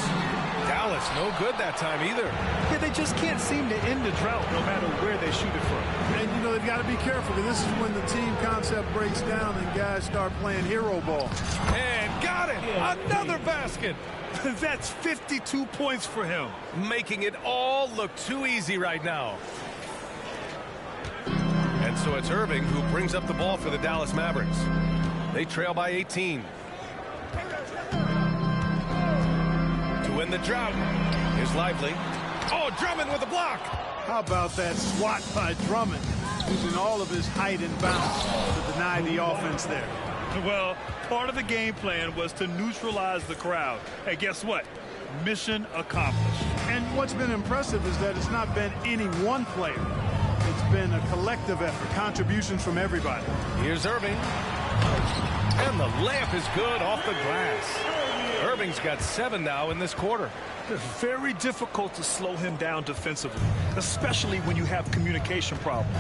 Dallas no good that time either. Yeah, they just can't seem to end the drought no matter where they shoot it from. And, you know, they've got to be careful because this is when the team concept breaks down and guys start playing hero ball. And got it. Another basket. That's 52 points for him. Making it all look too easy right now. And so it's Irving who brings up the ball for the Dallas Mavericks. They trail by 18. To win the drought is Lively. Oh, Drummond with a block. How about that swat by Drummond, using all of his height and bounce to deny the offense there. Well, part of the game plan was to neutralize the crowd. Hey, guess what? Mission accomplished. And what's been impressive is that it's not been any one player. It's been a collective effort, contributions from everybody. Here's Irving. And the layup is good off the glass. Irving's got 7 now in this quarter. It's very difficult to slow him down defensively, especially when you have communication problems.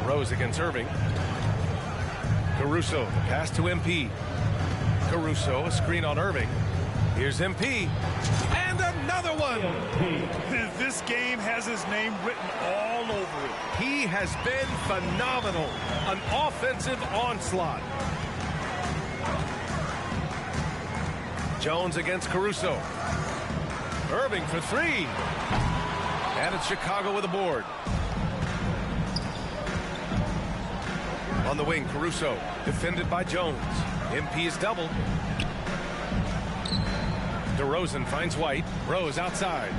Rose against Irving. Caruso, the pass to MP. Caruso, a screen on Irving. Here's MP. And another one. This game has his name written all over it. He has been phenomenal. An offensive onslaught. Jones against Caruso. Irving for 3. And it's Chicago with a board. On the wing, Caruso, defended by Jones. MP is doubled. DeRozan finds White. Rose outside.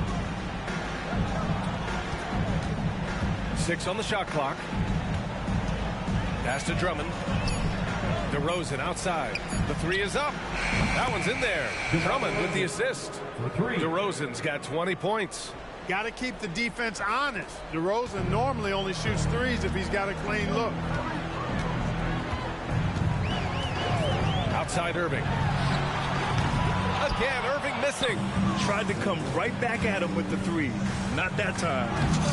6 on the shot clock. Pass to Drummond. DeRozan outside. The 3 is up. That one's in there. Drummond with the assist. DeRozan's got 20 points. Got to keep the defense honest. DeRozan normally only shoots 3s if he's got a clean look. Outside Irving. Again, Irving missing. Tried to come right back at him with the 3. Not that time.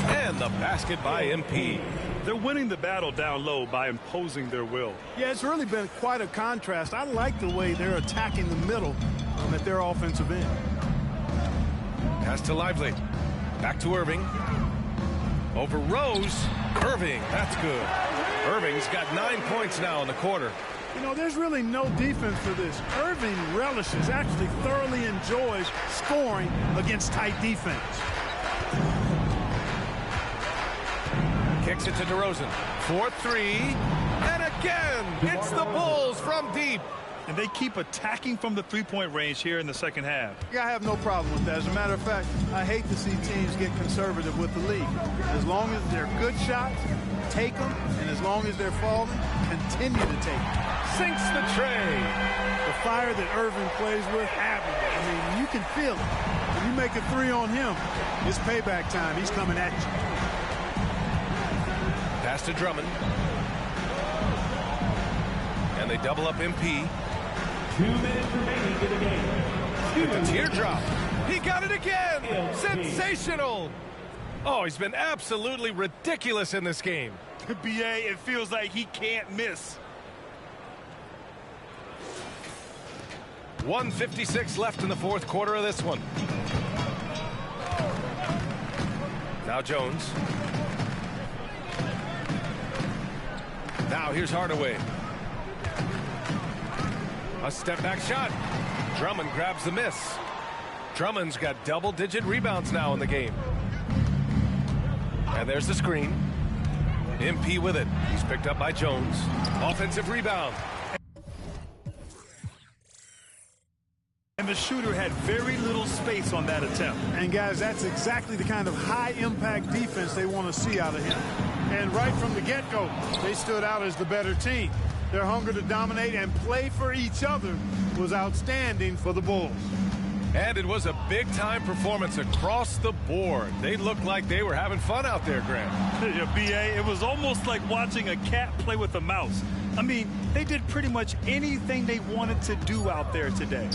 And the basket by MP. They're winning the battle down low by imposing their will. Yeah, it's really been quite a contrast. I like the way they're attacking the middle at their offensive end. Pass to Lively. Back to Irving. Over Rose. Irving, that's good. Irving's got 9 points now in the quarter. You know, there's really no defense for this. Irving relishes, actually thoroughly enjoys scoring against tight defense. Kicks it to DeRozan. 4-3. And again, it's the Bulls from deep. And they keep attacking from the three-point range here in the second half. Yeah, I have no problem with that. As a matter of fact, I hate to see teams get conservative with the lead. As long as they're good shots, take them. And as long as they're falling, continue to take them. Sinks the tray. The fire that Irving plays with, admirable. I mean, you can feel it. When you make a 3 on him, it's payback time. He's coming at you. Pass to Drummond. And they double up MP. 2 minutes remaining in the game. With the teardrop. He got it again. Sensational. Oh, he's been absolutely ridiculous in this game. BA, it feels like he can't miss. 1:56 left in the fourth quarter of this one. Now Jones. Now here's Hardaway. A step back shot. Drummond grabs the miss. Drummond's got double-digit rebounds now in the game. And there's the screen. MP with it. He's picked up by Jones. Offensive rebound. And the shooter had very little space on that attempt. And guys, that's exactly the kind of high-impact defense they want to see out of him. And right from the get-go, they stood out as the better team. Their hunger to dominate and play for each other was outstanding for the Bulls. And it was a big-time performance across the board. They looked like they were having fun out there, Grant. Yeah, BA, it was almost like watching a cat play with a mouse. I mean, they did pretty much anything they wanted to do out there today.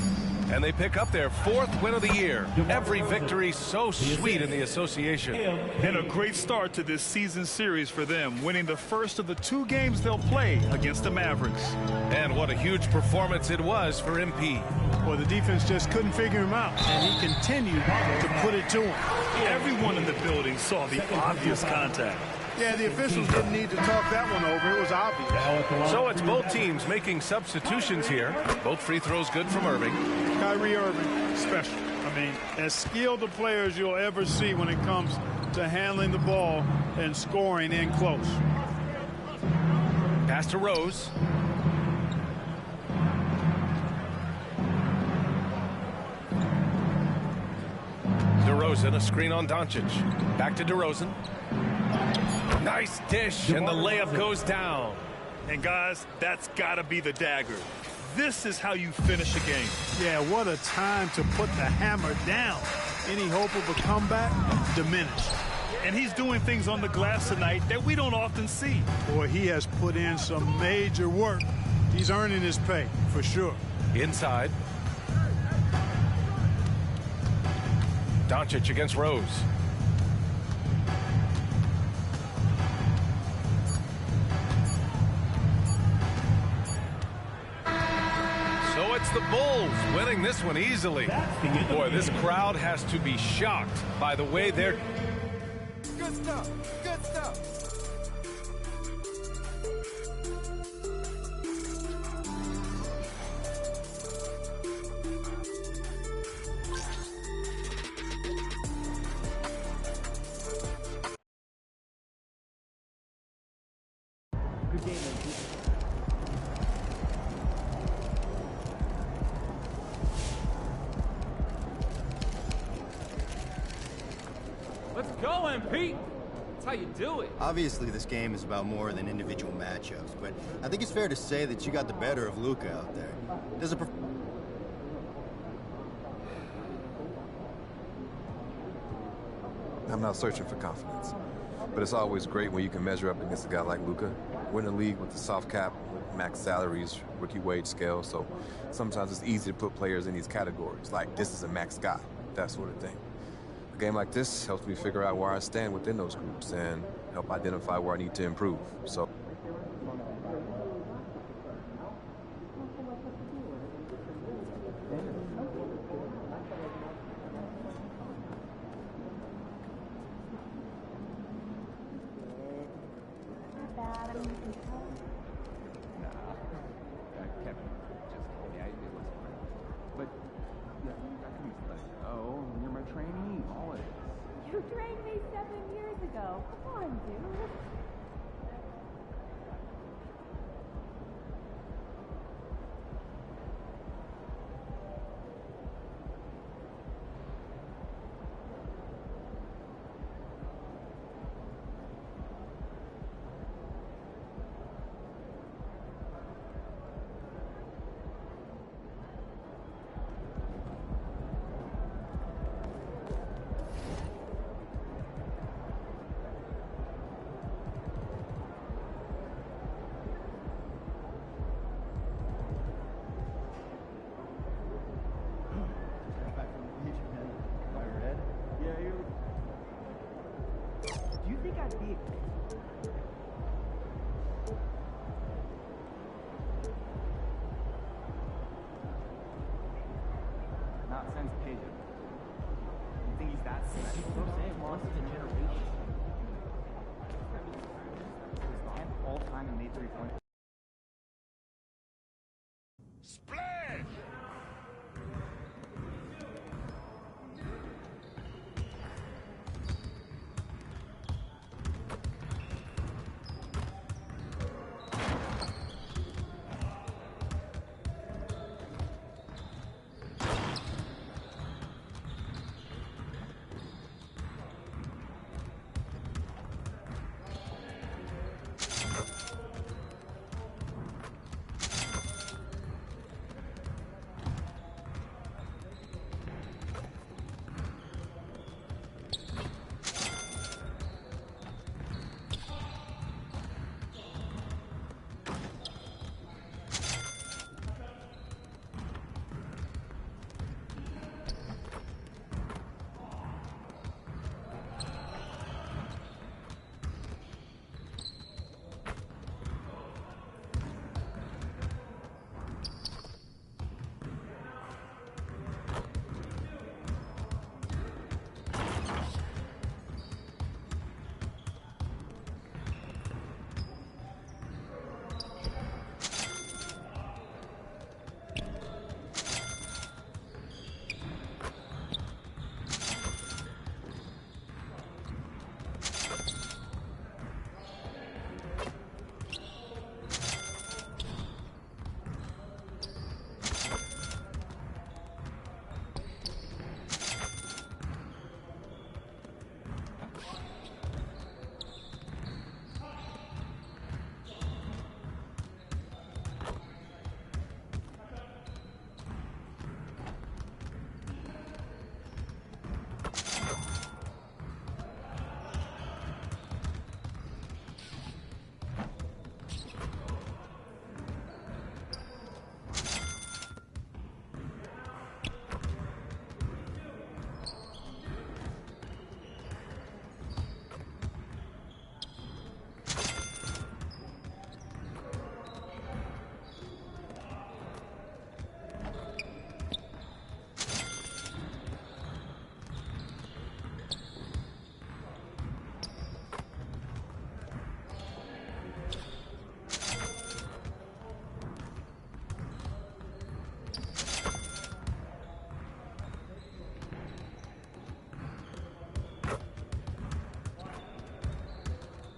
And they pick up their 4th win of the year. Every victory so sweet in the association. And a great start to this season series for them, winning the first of the 2 games they'll play against the Mavericks. And what a huge performance it was for MP. Well, the defense just couldn't figure him out, and he continued to put it to him. Everyone in the building saw the obvious contact. Yeah, the officials didn't need to talk that one over. It was obvious. So it's both teams making substitutions here. Both free throws good from Irving. Kyrie Irving, special. I mean, as skilled a player as you'll ever see when it comes to handling the ball and scoring in close. Pass to Rose. DeRozan, a screen on Doncic. Back to DeRozan. Nice dish, and the layup goes down. And guys, that's got to be the dagger. This is how you finish a game. Yeah, what a time to put the hammer down. Any hope of a comeback diminished. And he's doing things on the glass tonight that we don't often see. Boy, he has put in some major work He's earning his pay, for sure. Inside. Doncic against Rose. So it's the Bulls winning this one easily. Boy, this crowd has to be shocked by the way they're... Good stuff. Good stuff. Good game, man. Let's go, MP. That's how you do it. Obviously, this game is about more than individual matchups, but I think it's fair to say that you got the better of Luka out there. Does it... I'm not searching for confidence, but it's always great when you can measure up against a guy like Luka. We're in a league with the soft cap, with max salaries, rookie wage scale, so sometimes it's easy to put players in these categories, like this is a max guy, that sort of thing. A game like this helps me figure out where I stand within those groups and help identify where I need to improve. So. You trained me 7 years ago. Come on, dude. Do you think I'd be... Not since Pedro. You think he's that special? He's so saying once in a generation. He's the 10th all-time and made 3 points. Splash!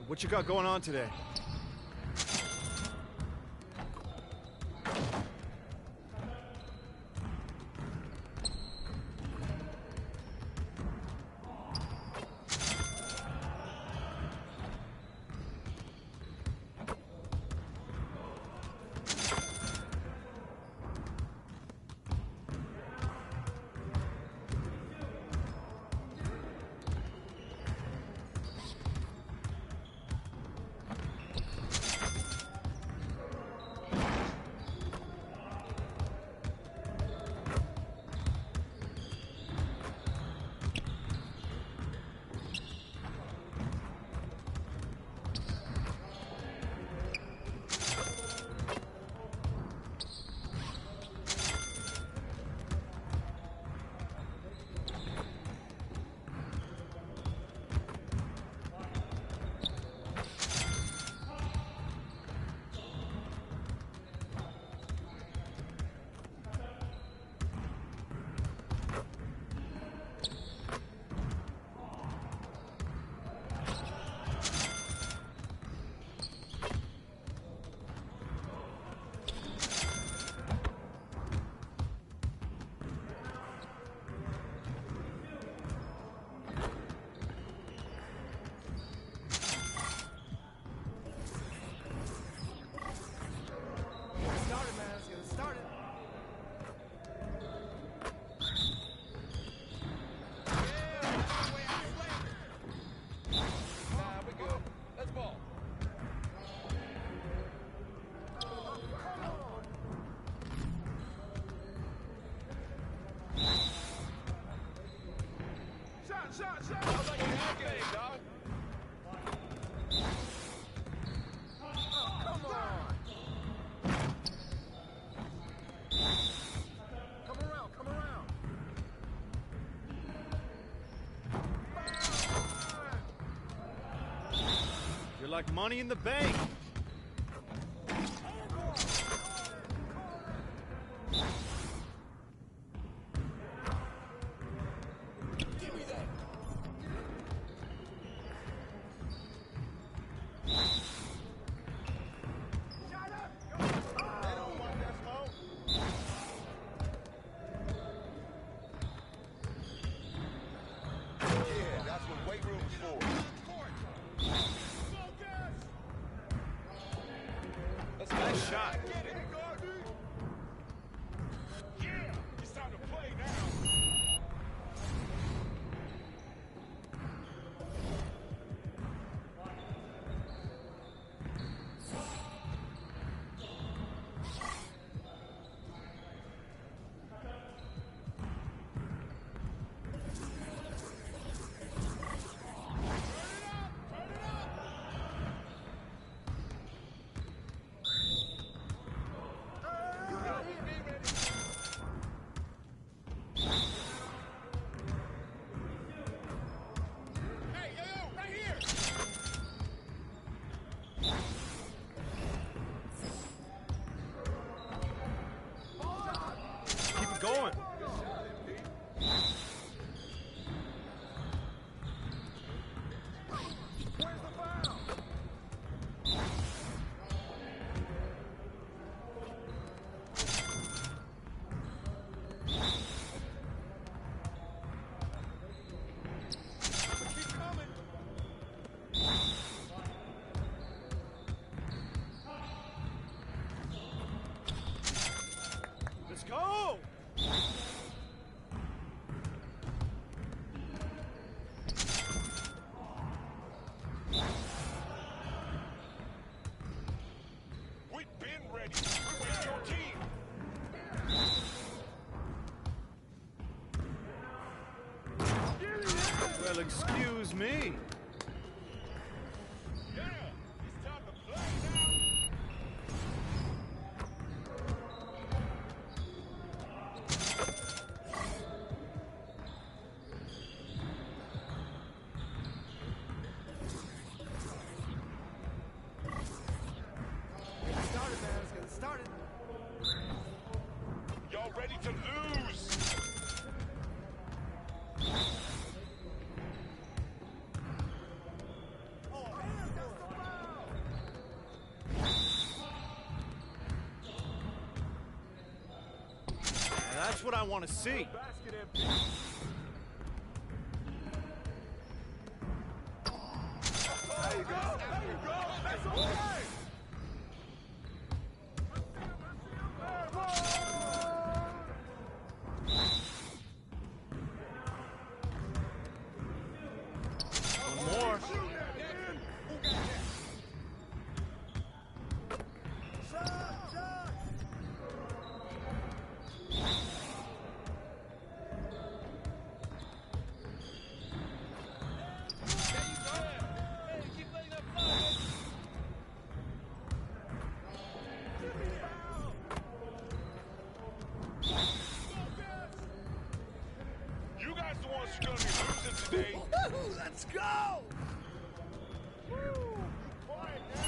What you got going on today? You're like Money in the Bank. Nice shot. It's time to play now. Going. Let's go. We've been ready. We're with your team. Well, excuse me. Yeah, it's time to play now. what I want to see. There you go. There you go. That's okay. More. You guys the ones who are going to be losing today. Let's go! Quiet now.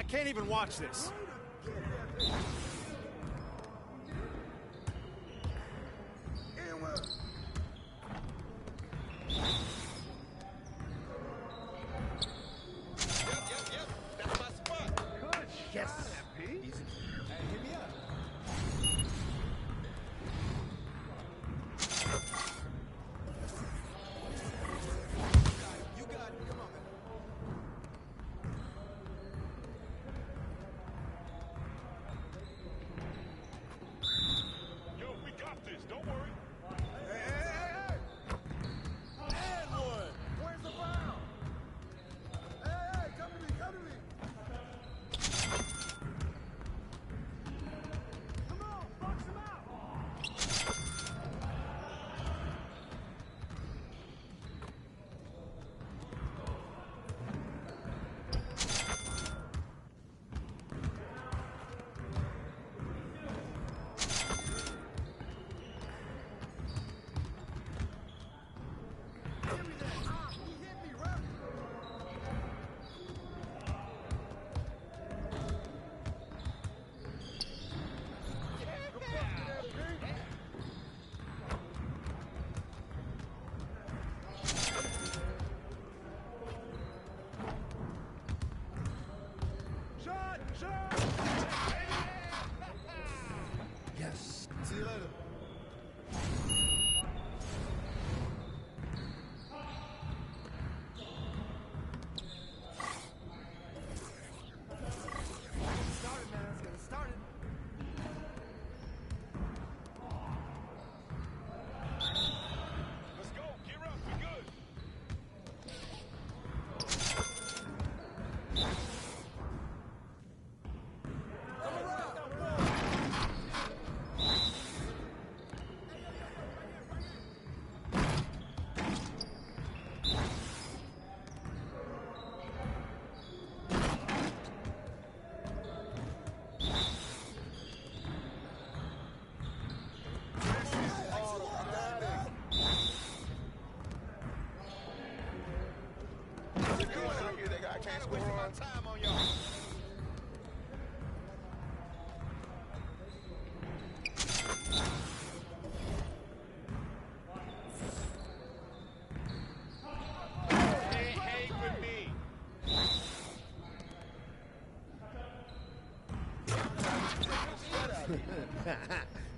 Can't even watch this. That's my spot. Good. Yes. Easy. Hey, hit me up. You got it. Come on, man.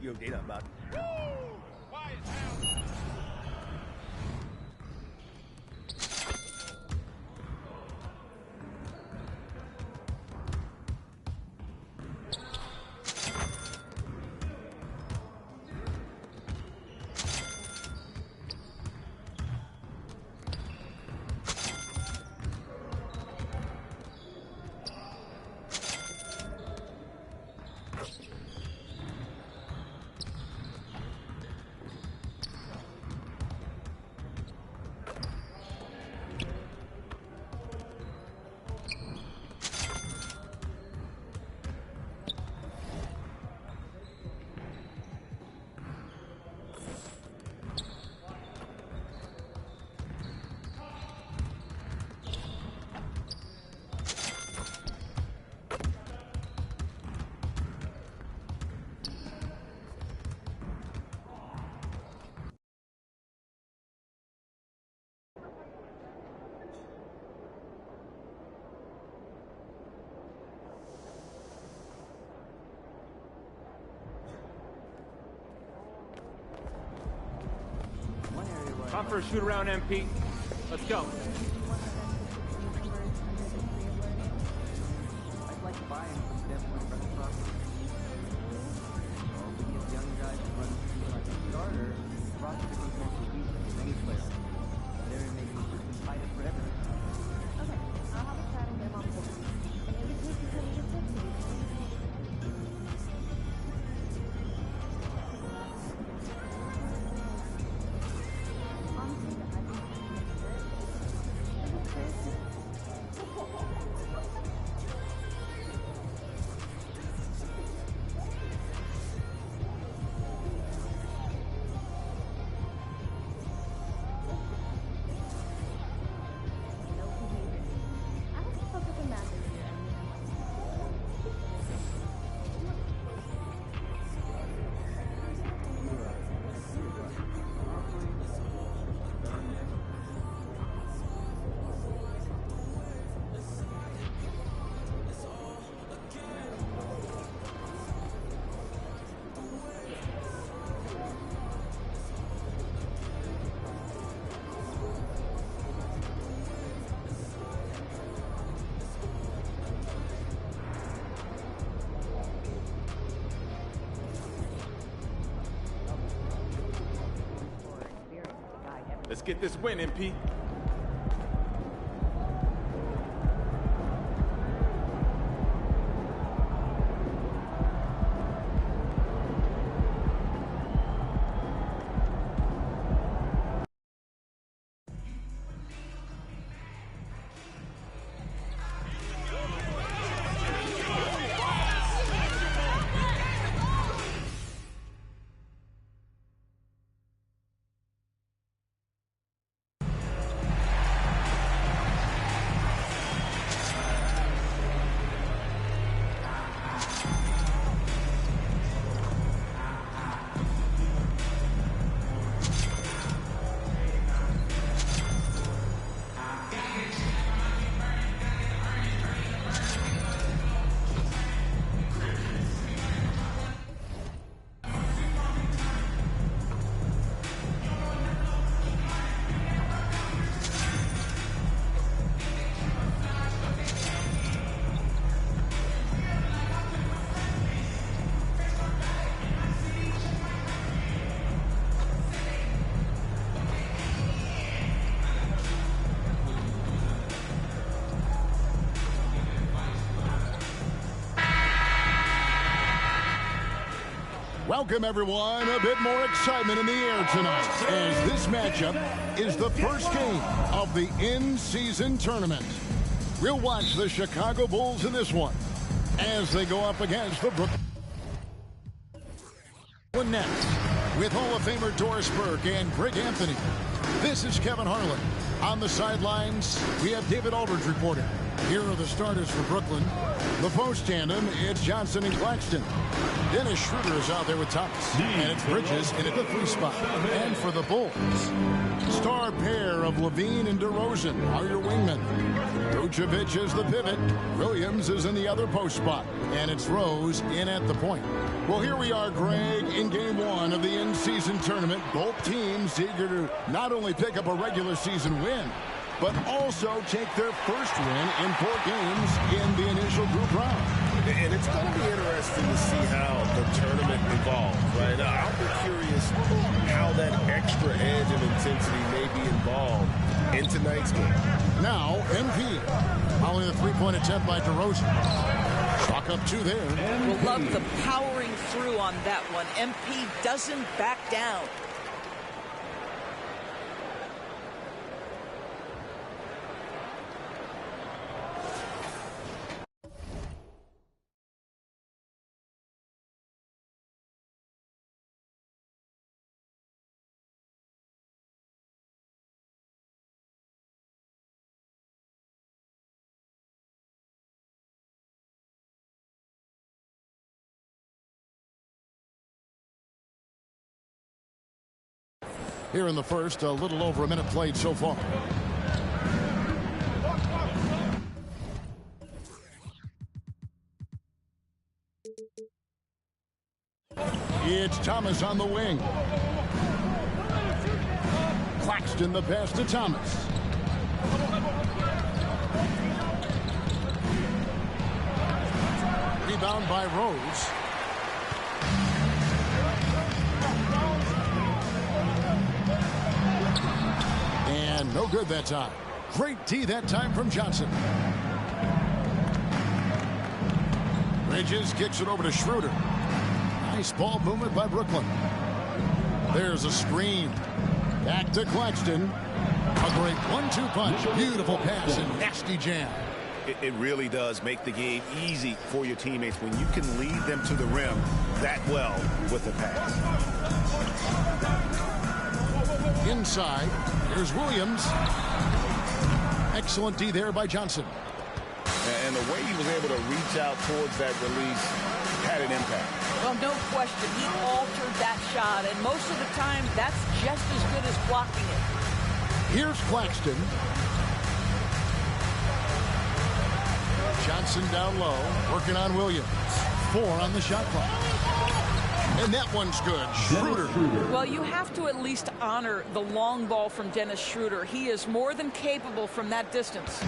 Yung data about. Time for a shoot around, MP. Let's go. I'd like to buy him from standpoint from the property. All these young guys who run like a starter, roster becomes more cohesive than any player. They're making a system tighter for everything. Okay, I'll have a chat with him on board. And indications that he can take me. Let's get this win, MP. Welcome, everyone. A bit more excitement in the air tonight as this matchup is the first game of the in-season tournament. We'll watch the Chicago Bulls in this one as they go up against the Brooklyn Nets with Hall of Famer Doris Burke and Greg Anthony. This is Kevin Harlan. On the sidelines, we have David Aldridge reporting. Here are the starters for Brooklyn. The post tandem, it's Johnson and Claxton. Dennis Schroeder is out there with Thomas. And it's Bridges in at the 3 spot. And for the Bulls, star pair of Levine and DeRozan are your wingmen. Vucevic is the pivot. Williams is in the other post spot. And it's Rose in at the point. Well, here we are, Greg, in game 1 of the in-season tournament. Both teams eager to not only pick up a regular season win, but also take their first win in 4 games in the initial group round. And it's going to be interesting to see how the tournament evolves, right? I'll be curious how that extra edge of intensity may be involved in tonight's game. Now, MP, following the 3-point attempt by DeRozan. Chalk up 2 there. We'll love the powering through on that one. MP doesn't back down. Here in the first, a little over a minute played so far. It's Thomas on the wing. Claxton the pass to Thomas. Rebound by Rose. And no good that time. Great D that time from Johnson. Bridges kicks it over to Schroeder. Nice ball movement by Brooklyn. There's a screen. Back to Claxton. A great 1-2 punch. Beautiful pass and nasty jam. It really does make the game easy for your teammates when you can lead them to the rim that well with the pass. Inside, here's Williams. Excellent D there by Johnson. And the way he was able to reach out towards that release had an impact. Well, no question. He altered that shot, and most of the time, that's just as good as blocking it. Here's Claxton. Johnson down low, working on Williams. 4 on the shot clock. And that one's good. Schroeder. Well, you have to at least honor the long ball from Dennis Schroeder. He is more than capable from that distance.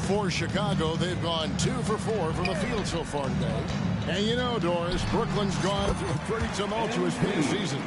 For Chicago, they've gone 2 for 4 from the field so far today. And you know, Doris, Brooklyn's gone through a pretty tumultuous season.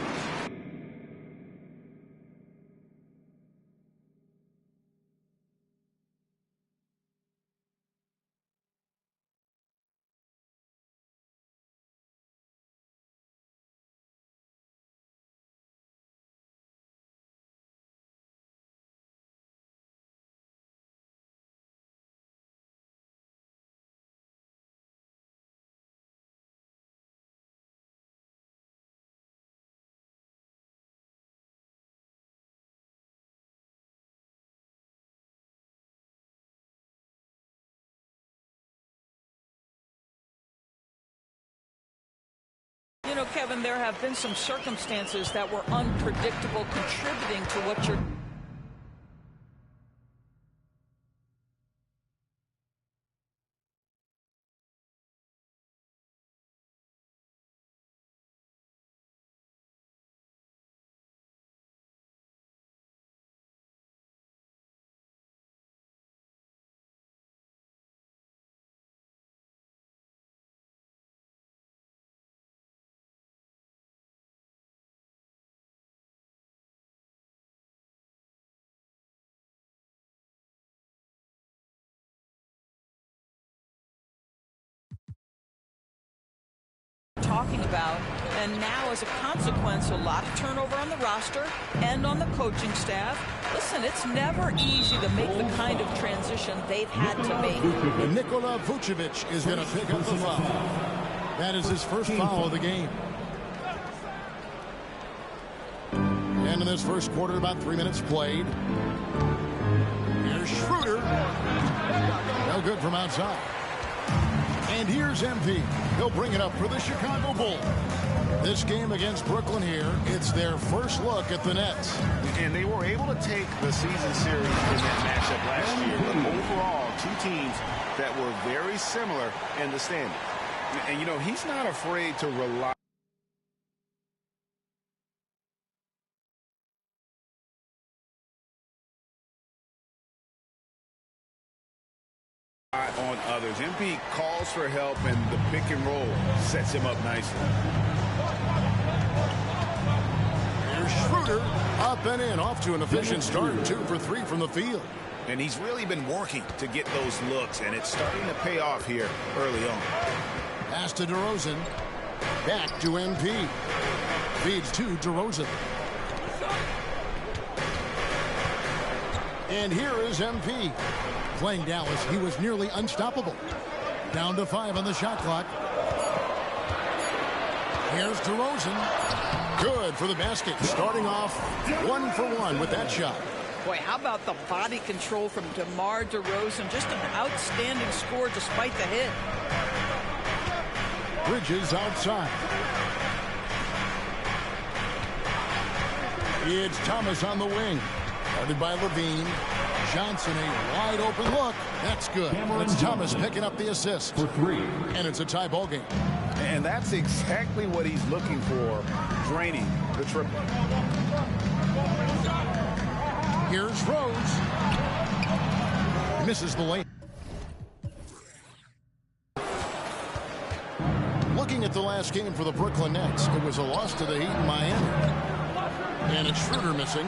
You know, Kevin, there have been some circumstances that were unpredictable contributing to what you're... talking about, and now as a consequence, a lot of turnover on the roster and on the coaching staff. Listen, it's never easy to make the kind of transition they've had to make. Nikola Vucevic is going to pick up the foul. That is his first foul of the game. And in this first quarter, about 3 minutes played. Here's Schroeder. No good from outside. And here's MP. He'll bring it up for the Chicago Bulls. This game against Brooklyn here, it's their first look at the Nets. And they were able to take the season series in that matchup last year. But overall, two teams that were very similar in the standings. And, you know, he's not afraid to rely on others. MP calls for help, and the pick and roll sets him up nicely. Here's Schroeder, up and in, off to an efficient start, 2 for 3 from the field. And he's really been working to get those looks, and it's starting to pay off here early on. Pass to DeRozan, back to MP. Feeds to DeRozan. And here is MP. Playing Dallas, he was nearly unstoppable. Down to 5 on the shot clock. Here's DeRozan. Good for the basket. Starting off 1 for 1 with that shot. Boy, how about the body control from DeMar DeRozan? Just an outstanding score despite the hit. Bridges outside. It's Thomas on the wing. Guarded by Levine. Johnson, a wide open look. That's good. It's Thomas picking up the assist. For 3. And it's a tie ball game. And that's exactly what he's looking for, draining the triple. Here's Rose. Misses the lane. Looking at the last game for the Brooklyn Nets, it was a loss to the Heat in Miami. And it's Schroeder missing.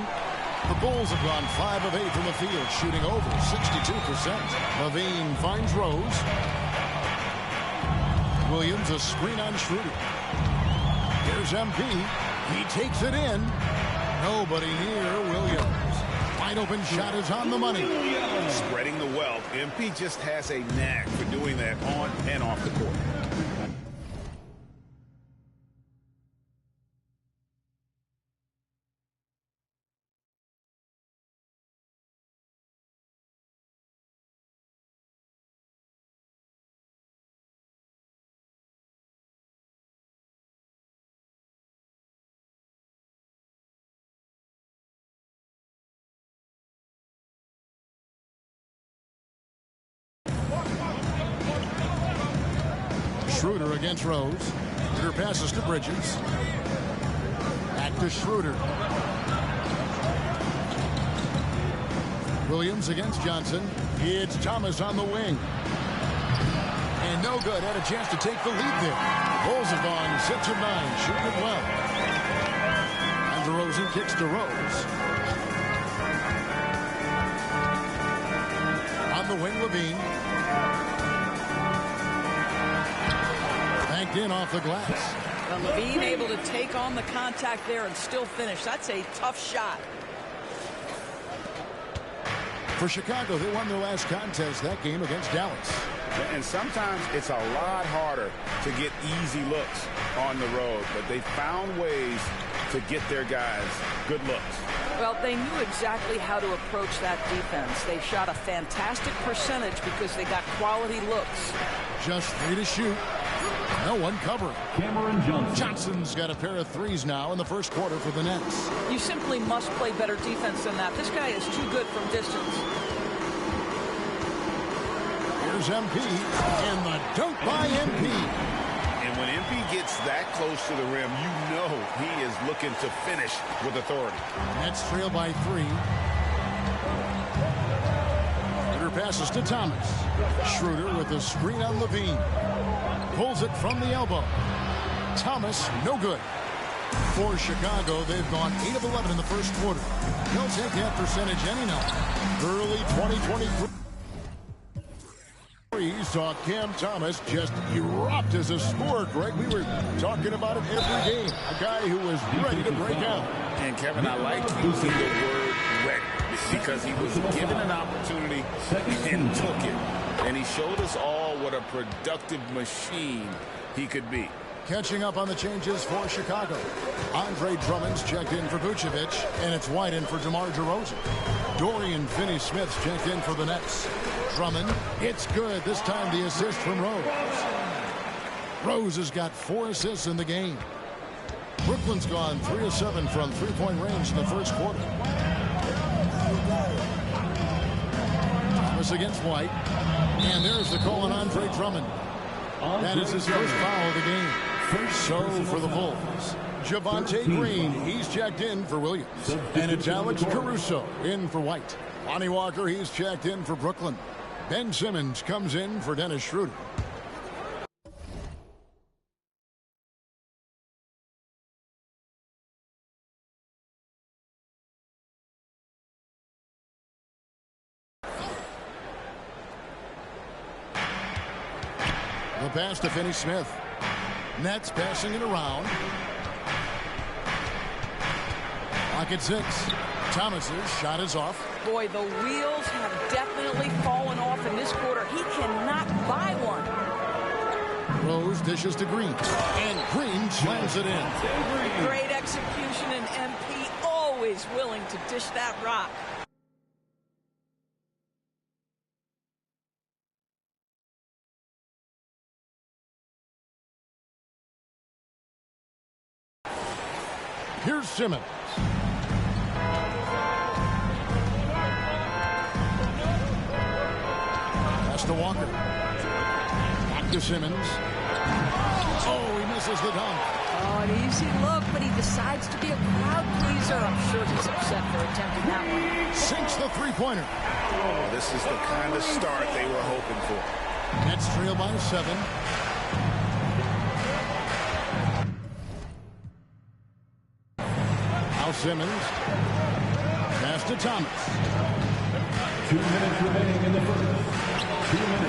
The Bulls have gone 5 of 8 from the field, shooting over 62%. Levine finds Rose. Williams, a screen on Schroeder. Here's MP. He takes it in. Nobody near Williams. Wide open shot is on the money. Spreading the wealth. MP just has a knack for doing that on and off the court. Schroeder against Rose. Schroeder passes to Bridges. Back to Schroeder. Williams against Johnson. It's Thomas on the wing. And no good. Had a chance to take the lead there. Bulls have gone 6 of 9, shooting it well. And DeRozan kicks to Rose. On the wing, Levine. Banked in off the glass. And Levine able to take on the contact there and still finish. That's a tough shot. For Chicago, they won their last contest that game against Dallas. And sometimes it's a lot harder to get easy looks on the road, but they found ways to get their guys good looks. Well, they knew exactly how to approach that defense. They shot a fantastic percentage because they got quality looks. Just 3 to shoot. No one covering. Cameron Johnson. Johnson's got a pair of 3s now in the first quarter for the Nets. You simply must play better defense than that. This guy is too good from distance. Here's MP, and the dunk by MP. And when MP gets that close to the rim, you know he is looking to finish with authority. Nets trail by 3. Schroeder passes to Thomas. Schroeder with a screen on Levine. Pulls it from the elbow. Thomas, no good. For Chicago, they've gone 8 of 11 in the first quarter. They'll take that percentage any night. Early 2023. Saw Cam Thomas just erupt as a scorer, Greg. We were talking about it every game. A guy who was ready to break out. And Kevin, I like using the word ready because he was given an opportunity and took it. And he showed us all what a productive machine he could be. Catching up on the changes for Chicago. Andre Drummond's checked in for Vucevic, and it's White in for DeMar DeRozan. Dorian Finney-Smith's checked in for the Nets. Drummond, it's good. This time the assist from Rose. Rose has got 4 assists in the game. Brooklyn's gone 3 of 7 from three-point range in the first quarter. Thomas against White. And there's the call on Andre Drummond. That is his first foul of the game. So for the Bulls, Javonte Green, he's checked in for Williams. And it's Alex Caruso in for White. Lonnie Walker, he's checked in for Brooklyn. Ben Simmons comes in for Dennis Schroeder. The pass to Finney-Smith. Nets passing it around. Clock at 6. Thomas's shot is off. Boy, the wheels have definitely fallen off in this quarter. He cannot buy one. Rose dishes to Green. And Green slams it in. Great execution, and MP always willing to dish that rock. Here's Simmons. Pass to Walker. Back to Simmons. Oh, he misses the dunk. Oh, an easy look, but he decides to be a crowd pleaser. I'm sure he's upset for attempting that one. Sinks the three-pointer. Oh, this is the kind of start they were hoping for. Nets trail by 7. Now Simmons. Pass to Thomas. 2 minutes remaining in the first.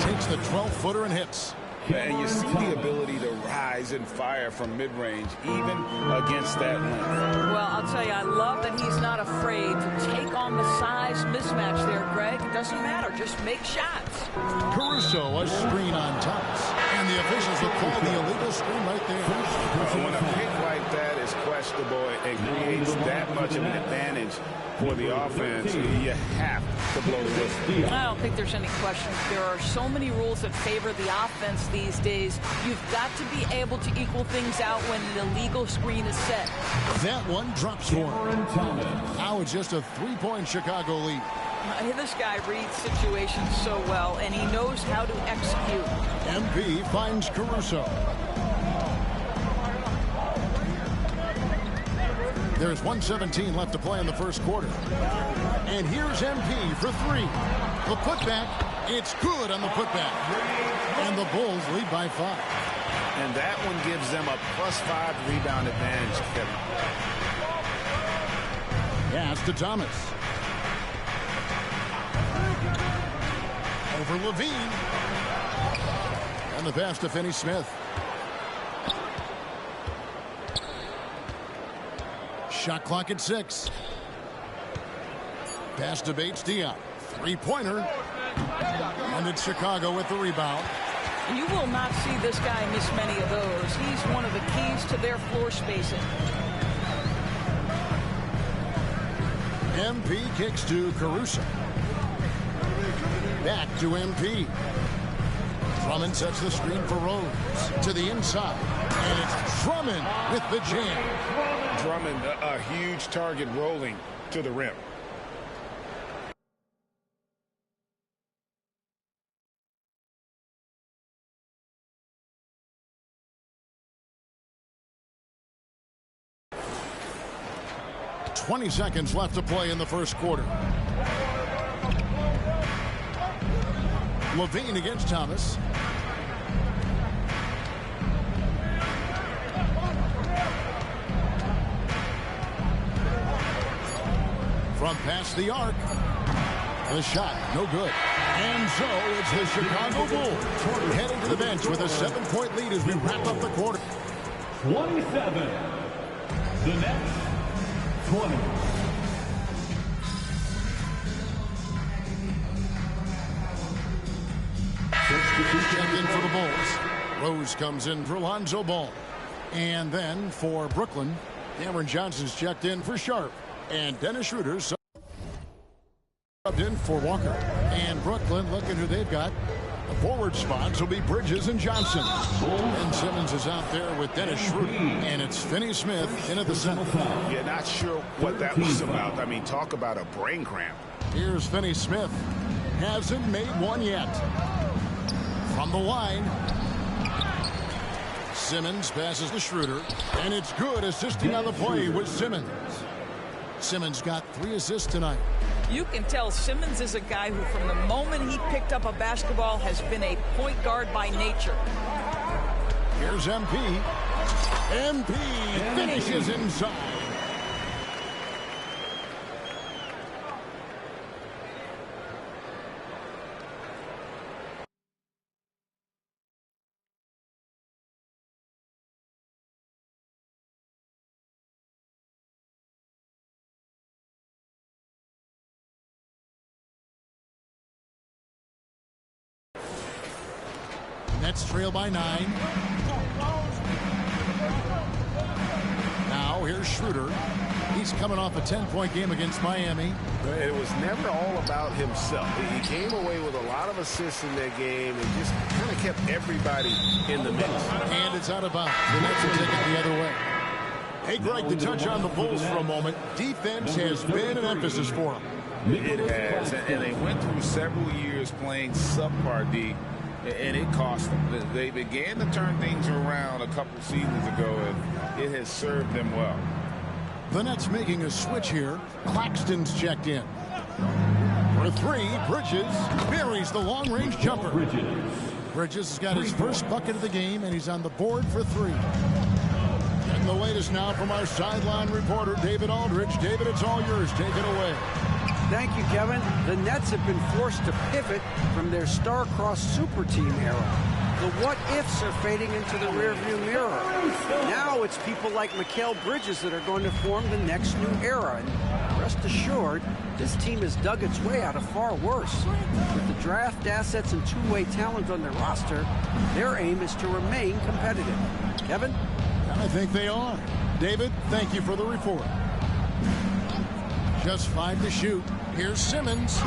Takes the 12-footer and hits. And you see the ability to rise and fire from mid-range, even against that length. Well, I'll tell you, I love that he's not afraid to take on the size mismatch there, Greg. It doesn't matter. Just make shots. Caruso, a screen on Thomas. And the officials will call the illegal screen right there. When a pick like that is questionable and creates that much of an advantage for the offense, you have to blow the whistle. I don't think there's any question. There are so many rules that favor the offense these days. You've got to be able to equal things out when the illegal screen is set. That one drops for him. Now it's just a 3-point Chicago lead. This guy reads situations so well, and he knows how to execute. MP finds Caruso. There's 1:17 left to play in the first quarter. And here's MP for 3. The putback, it's good on the putback. And the Bulls lead by 5. And that one gives them a +5 rebound advantage, Kevin. Pass to Thomas. Over Levine. And the pass to Finney-Smith. Shot clock at 6. Pass to Bates-Diop. 3-pointer. And it's Chicago with the rebound. You will not see this guy miss many of those. He's one of the keys to their floor spacing. MP kicks to Caruso. Back to MP. Drummond sets the screen for Rose. To the inside. And it's Drummond with the jam. Drummond, a huge target rolling to the rim. .20 seconds left to play in the first quarter. Levine against Thomas. From past the arc. The shot, no good. And so it's the Chicago Bulls heading to the bench with a 7-point lead as we wrap up the quarter. 27. The Nets, 20. Check in for the Bulls. Rose comes in for Lonzo Ball. And then for Brooklyn, Cameron Johnson's checked in for Sharp. And Dennis Schroeder subbed in for Walker. And Brooklyn, look at who they've got. The forward spots will be Bridges and Johnson. And Simmons is out there with Dennis Schroeder. And it's Finney Smith in at the center. Yeah, not sure what that was about. I mean, talk about a brain cramp. Here's Finney Smith. Hasn't made one yet. From the line. Simmons passes to Schroeder. And it's good, assisting on the play with Simmons. Simmons got 3 assists tonight. You can tell Simmons is a guy who, from the moment he picked up a basketball, has been a point guard by nature. Here's MP. MP finishes inside. Nets trail by 9. Now here's Schroeder. He's coming off a 10-point game against Miami. It was never all about himself. He came away with a lot of assists in that game and just kind of kept everybody in the mix. And it's out of bounds. The Nets will take it the other way. Hey, Greg, to touch on the Bulls for a moment, defense has been an emphasis for them. It has, and they went through several years playing subpar D, and it cost them. They began to turn things around a couple seasons ago, and it has served them well. The Nets making a switch here. Claxton's checked in. For 3, Bridges buries the long-range jumper. Bridges has got his first bucket of the game, and he's on the board for 3. And the latest now from our sideline reporter, David Aldridge. David, it's all yours. Take it away. Thank you, Kevin. The Nets have been forced to pivot from their star-crossed super team era. The what-ifs are fading into the rearview mirror. Now it's people like Mikal Bridges that are going to form the next new era. And rest assured, this team has dug its way out of far worse. With the draft assets and two-way talent on their roster, their aim is to remain competitive. Kevin? I think they are. David, thank you for the report. Just 5 to shoot. Here's Simmons.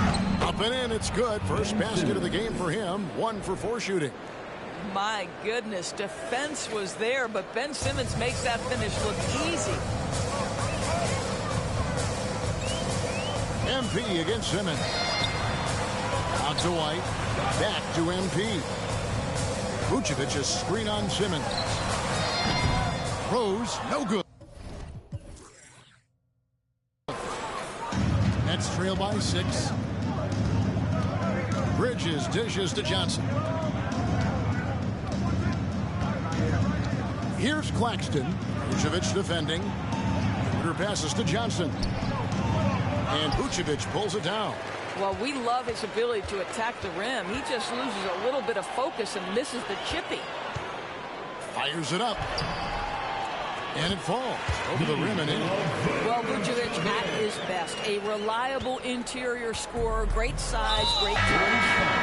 Up and in. It's good. First basket of the game for him. 1 for 4 shooting. My goodness, defense was there, but Ben Simmons makes that finish look easy. MP against Simmons. Out to White. Back to MP. Vucevic a screen on Simmons. Rose, no good. Nets trail by 6. Bridges dishes to Johnson. Here's Claxton. Vucevic defending. Schroeder passes to Johnson. And Vucevic pulls it down. Well, we love his ability to attack the rim. He just loses a little bit of focus and misses the chippy. Fires it up. And it falls over the rim and in. Well, Vucevic at his best. A reliable interior scorer. Great size, great touch.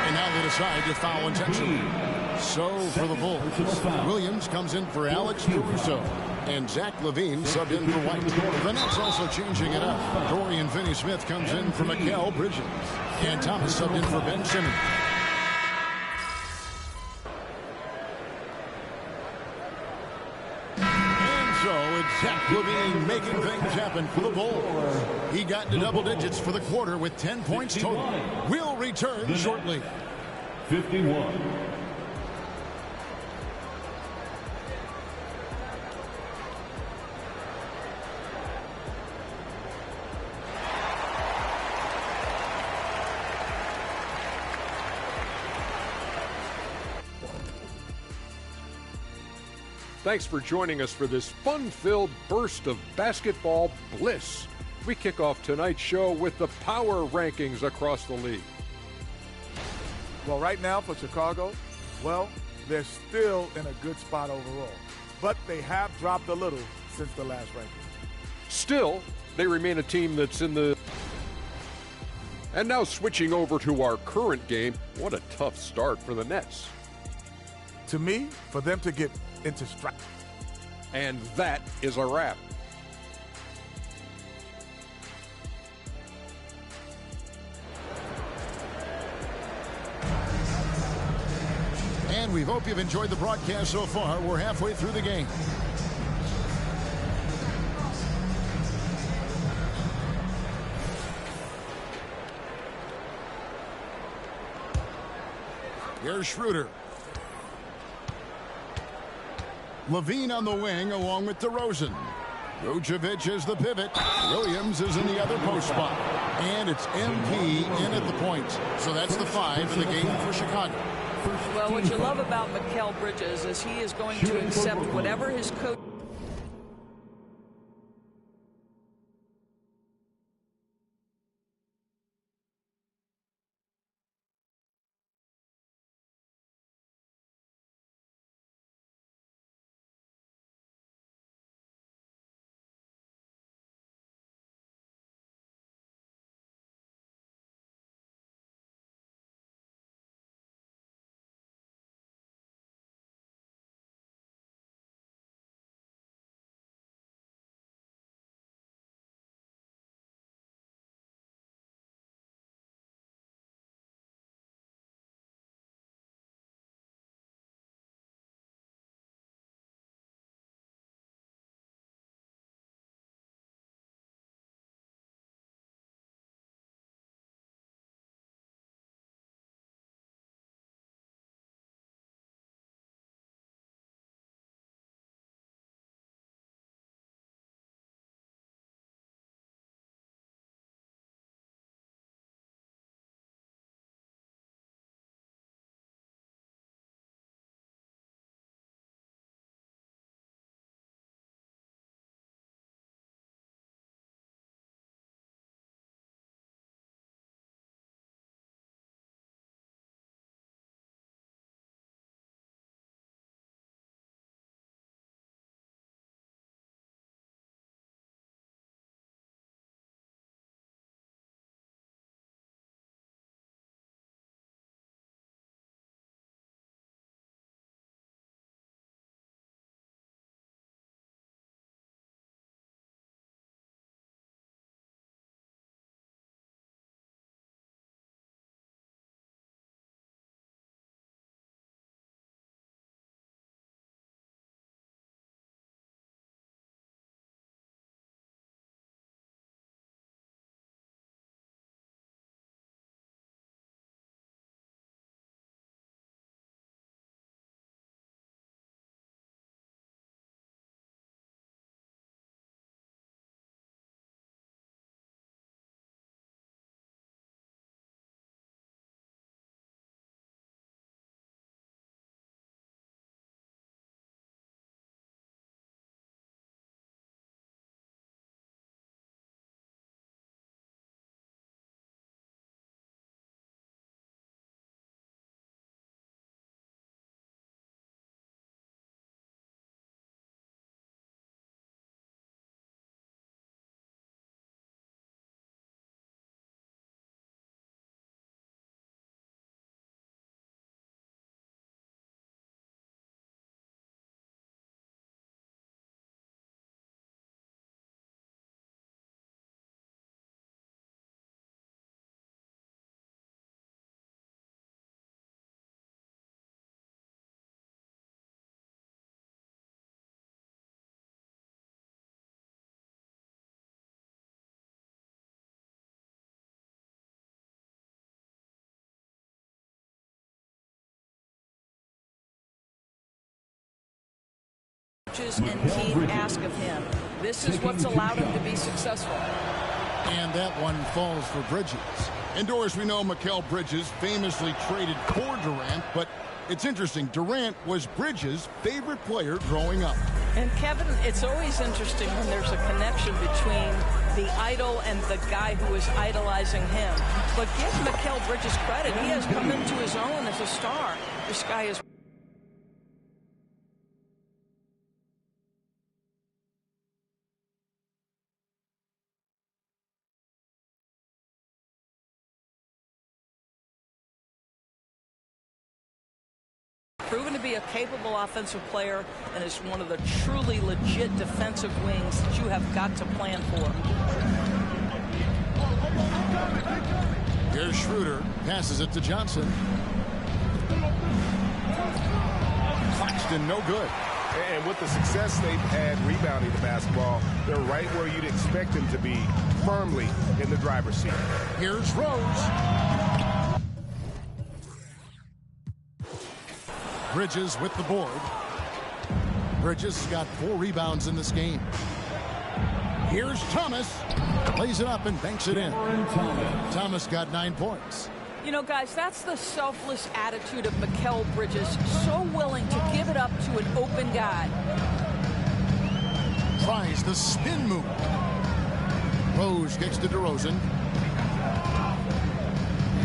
And now they decide to foul intentionally. So for the Bulls, Williams comes in for Alex Caruso. And Zach LaVine subbed in for White. The Nets also changing it up. Dorian Finney-Smith comes in for Mikal Bridges. And Thomas subbed in for Ben Simmons. Zach LaVine making things happen for the Bulls. He got into double digits for the quarter with 10 points total. We'll return shortly. 51. Thanks for joining us for this fun-filled burst of basketball bliss. We kick off tonight's show with the power rankings across the league. Well, right now for Chicago, well, they're still in a good spot overall. But they have dropped a little since the last ranking. Still, they remain a team that's in the... And now switching over to our current game, what a tough start for the Nets. To me, for them to get into strike. And that is a wrap. And we hope you've enjoyed the broadcast so far. We're halfway through the game. Here's Schroeder. Levine on the wing along with DeRozan. Vucevic is the pivot. Williams is in the other post spot. And it's MP in at the point. So that's the 5 in the game for Chicago. Well, what you love about Mikal Bridges is he is going to accept whatever his coach. And Keith ask of him. This is what's allowed him to be successful. And that one falls for Bridges. Indoors, we know Mikal Bridges famously traded for Durant, but it's interesting. Durant was Bridges' favorite player growing up. And Kevin, it's always interesting when there's a connection between the idol and the guy who is idolizing him. But give Mikal Bridges credit. He has come into his own as a star. This guy is... proven to be a capable offensive player and is one of the truly legit defensive wings that you have got to plan for. Here's Schroeder, passes it to Johnson. Claxton, no good. And with the success they've had rebounding the basketball, they're right where you'd expect them to be, firmly in the driver's seat. Here's Rose. Bridges with the board. Bridges has got 4 rebounds in this game. Here's Thomas. Lays it up and banks it in. Thomas got 9 points. You know, guys, that's the selfless attitude of Mikal Bridges. So willing to give it up to an open guy. Tries the spin move. Rose kicks to DeRozan.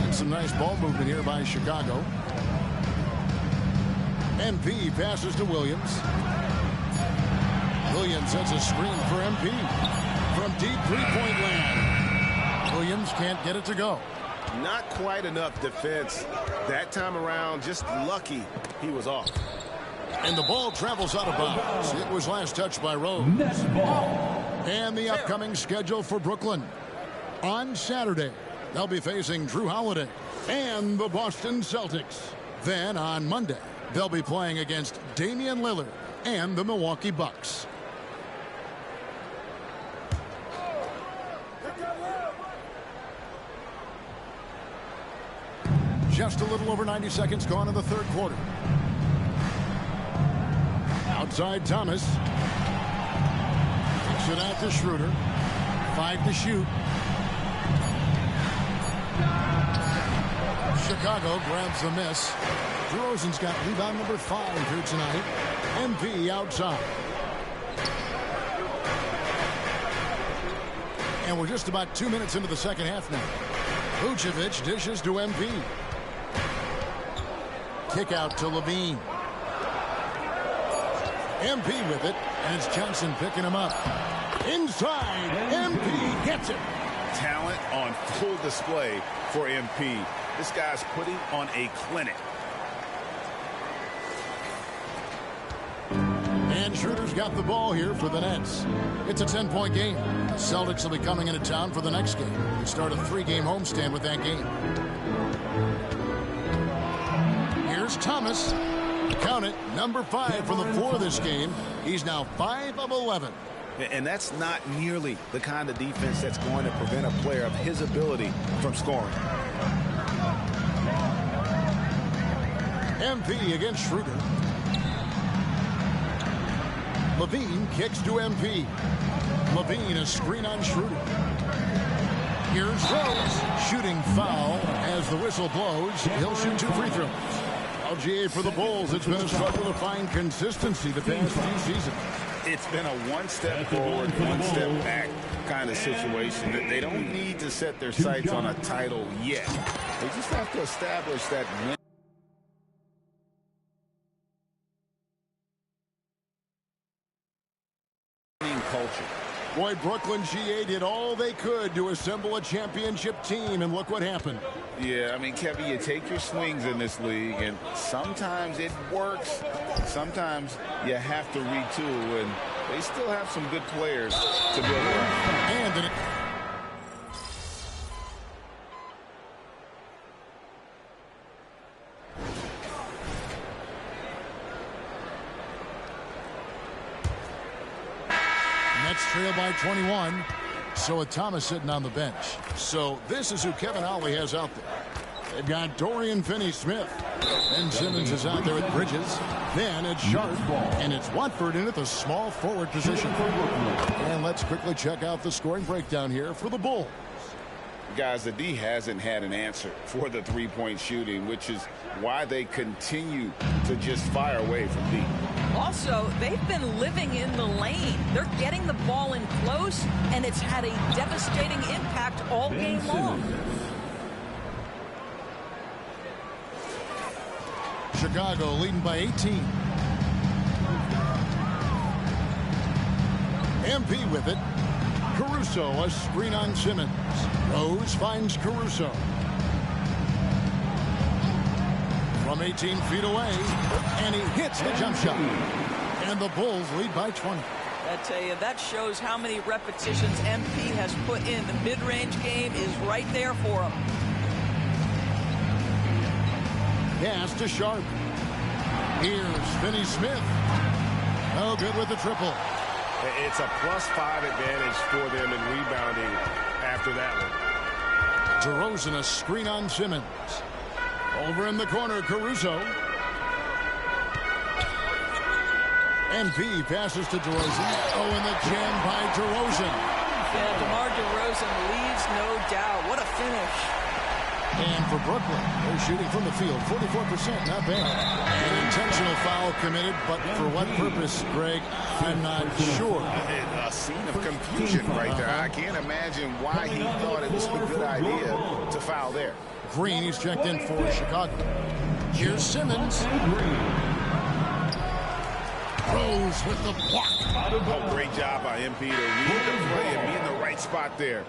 And some nice ball movement here by Chicago. MP passes to Williams. Williams sets a screen for MP. From deep three-point land. Williams can't get it to go. Not quite enough defense that time around. Just lucky he was off. And the ball travels out of bounds. It was last touched by Rose. And the upcoming schedule for Brooklyn. On Saturday, they'll be facing Drew Holiday and the Boston Celtics. Then on Monday, they'll be playing against Damian Lillard and the Milwaukee Bucks. Just a little over 90 seconds gone in the third quarter. Outside Thomas. Kicks it out to Schroeder. 5 to shoot. Chicago grabs the miss. DeRozan's got rebound number 5 here tonight. MP outside. And we're just about 2 minutes into the second half now. Vucevic dishes to MP. Kick out to Levine. MP with it, and it's Johnson picking him up. Inside, MP gets it. Talent on full display for MP. This guy's putting on a clinic. And Schroeder's got the ball here for the Nets. It's a 10-point game. The Celtics will be coming into town for the next game. They start a 3-game homestand with that game. Here's Thomas. Count it, number 5 for the 4 this game. He's now 5 of 11. And that's not nearly the kind of defense that's going to prevent a player of his ability from scoring. MP against Schroeder. Levine kicks to MP. Levine, a screen on Schroeder. Here's Rose. Shooting foul as the whistle blows. He'll shoot 2 free throws. LGA for the Bulls. It's been a struggle to find consistency the past few seasons. It's been a one-step forward, one-step back kind of situation. They don't need to set their sights on a title yet. They just have to establish that winning culture. Boy, Brooklyn GA did all they could to assemble a championship team, and look what happened. Yeah, I mean, Kevin, you take your swings in this league, and sometimes it works. Sometimes you have to retool, and they still have some good players to build around. And Nets trail by 21. So with Thomas sitting on the bench. So this is who Kevin Ollie has out there. They've got Dorian Finney-Smith. Ben Simmons is out there at Bridges. Then it's Sharp. And it's Watford in at the small forward position. And let's quickly check out the scoring breakdown here for the Bulls. Guys, the D hasn't had an answer for the three-point shooting, which is why they continue to just fire away from deep. Also, they've been living in the lane. They're getting the ball in close, and it's had a devastating impact all game long. Chicago leading by 18. MP with it. Caruso, a screen on Simmons. Rose finds Caruso. from 18 feet away, and he hits the jump shot. And the Bulls lead by 20. I tell you, that shows how many repetitions MP has put in. The mid-range game is right there for him. Pass to Sharp. Here's Finney Smith. No good with the triple. It's a +5 advantage for them in rebounding after that one. DeRozan, a screen on Simmons. Over in the corner, Caruso. MP passes to DeRozan. Oh, and the jam by DeRozan. Yeah, DeMar DeRozan leaves no doubt. What a finish. And for Brooklyn, they're shooting from the field, 44%, not bad. An intentional foul committed, but for what purpose, Greg, I'm not sure. A scene of confusion right there. I can't imagine why he thought it was a good idea to foul there. Green, he's checked in for Chicago. Here's Simmons. Rose with the block. Oh, great job by MP to read the play and be in the right spot there.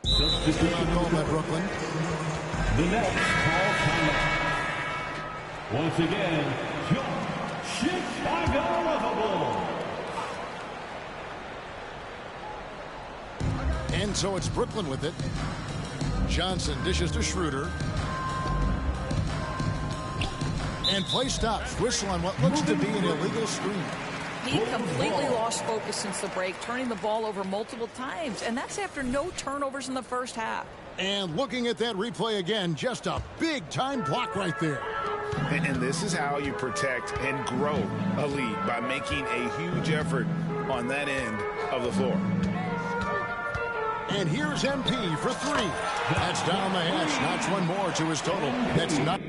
Call by Brooklyn. The next call timeout. Once again, Chicago Bulls. And so it's Brooklyn with it. Johnson dishes to Schroeder. And play stops. Whistle on what looks to be an illegal screen. He completely lost focus since the break, turning the ball over multiple times, and that's after no turnovers in the first half. And looking at that replay again, just a big-time block right there. And this is how you protect and grow a lead, by making a huge effort on that end of the floor. And here's MP for three. That's down the hatch. Notch one more to his total. That's not...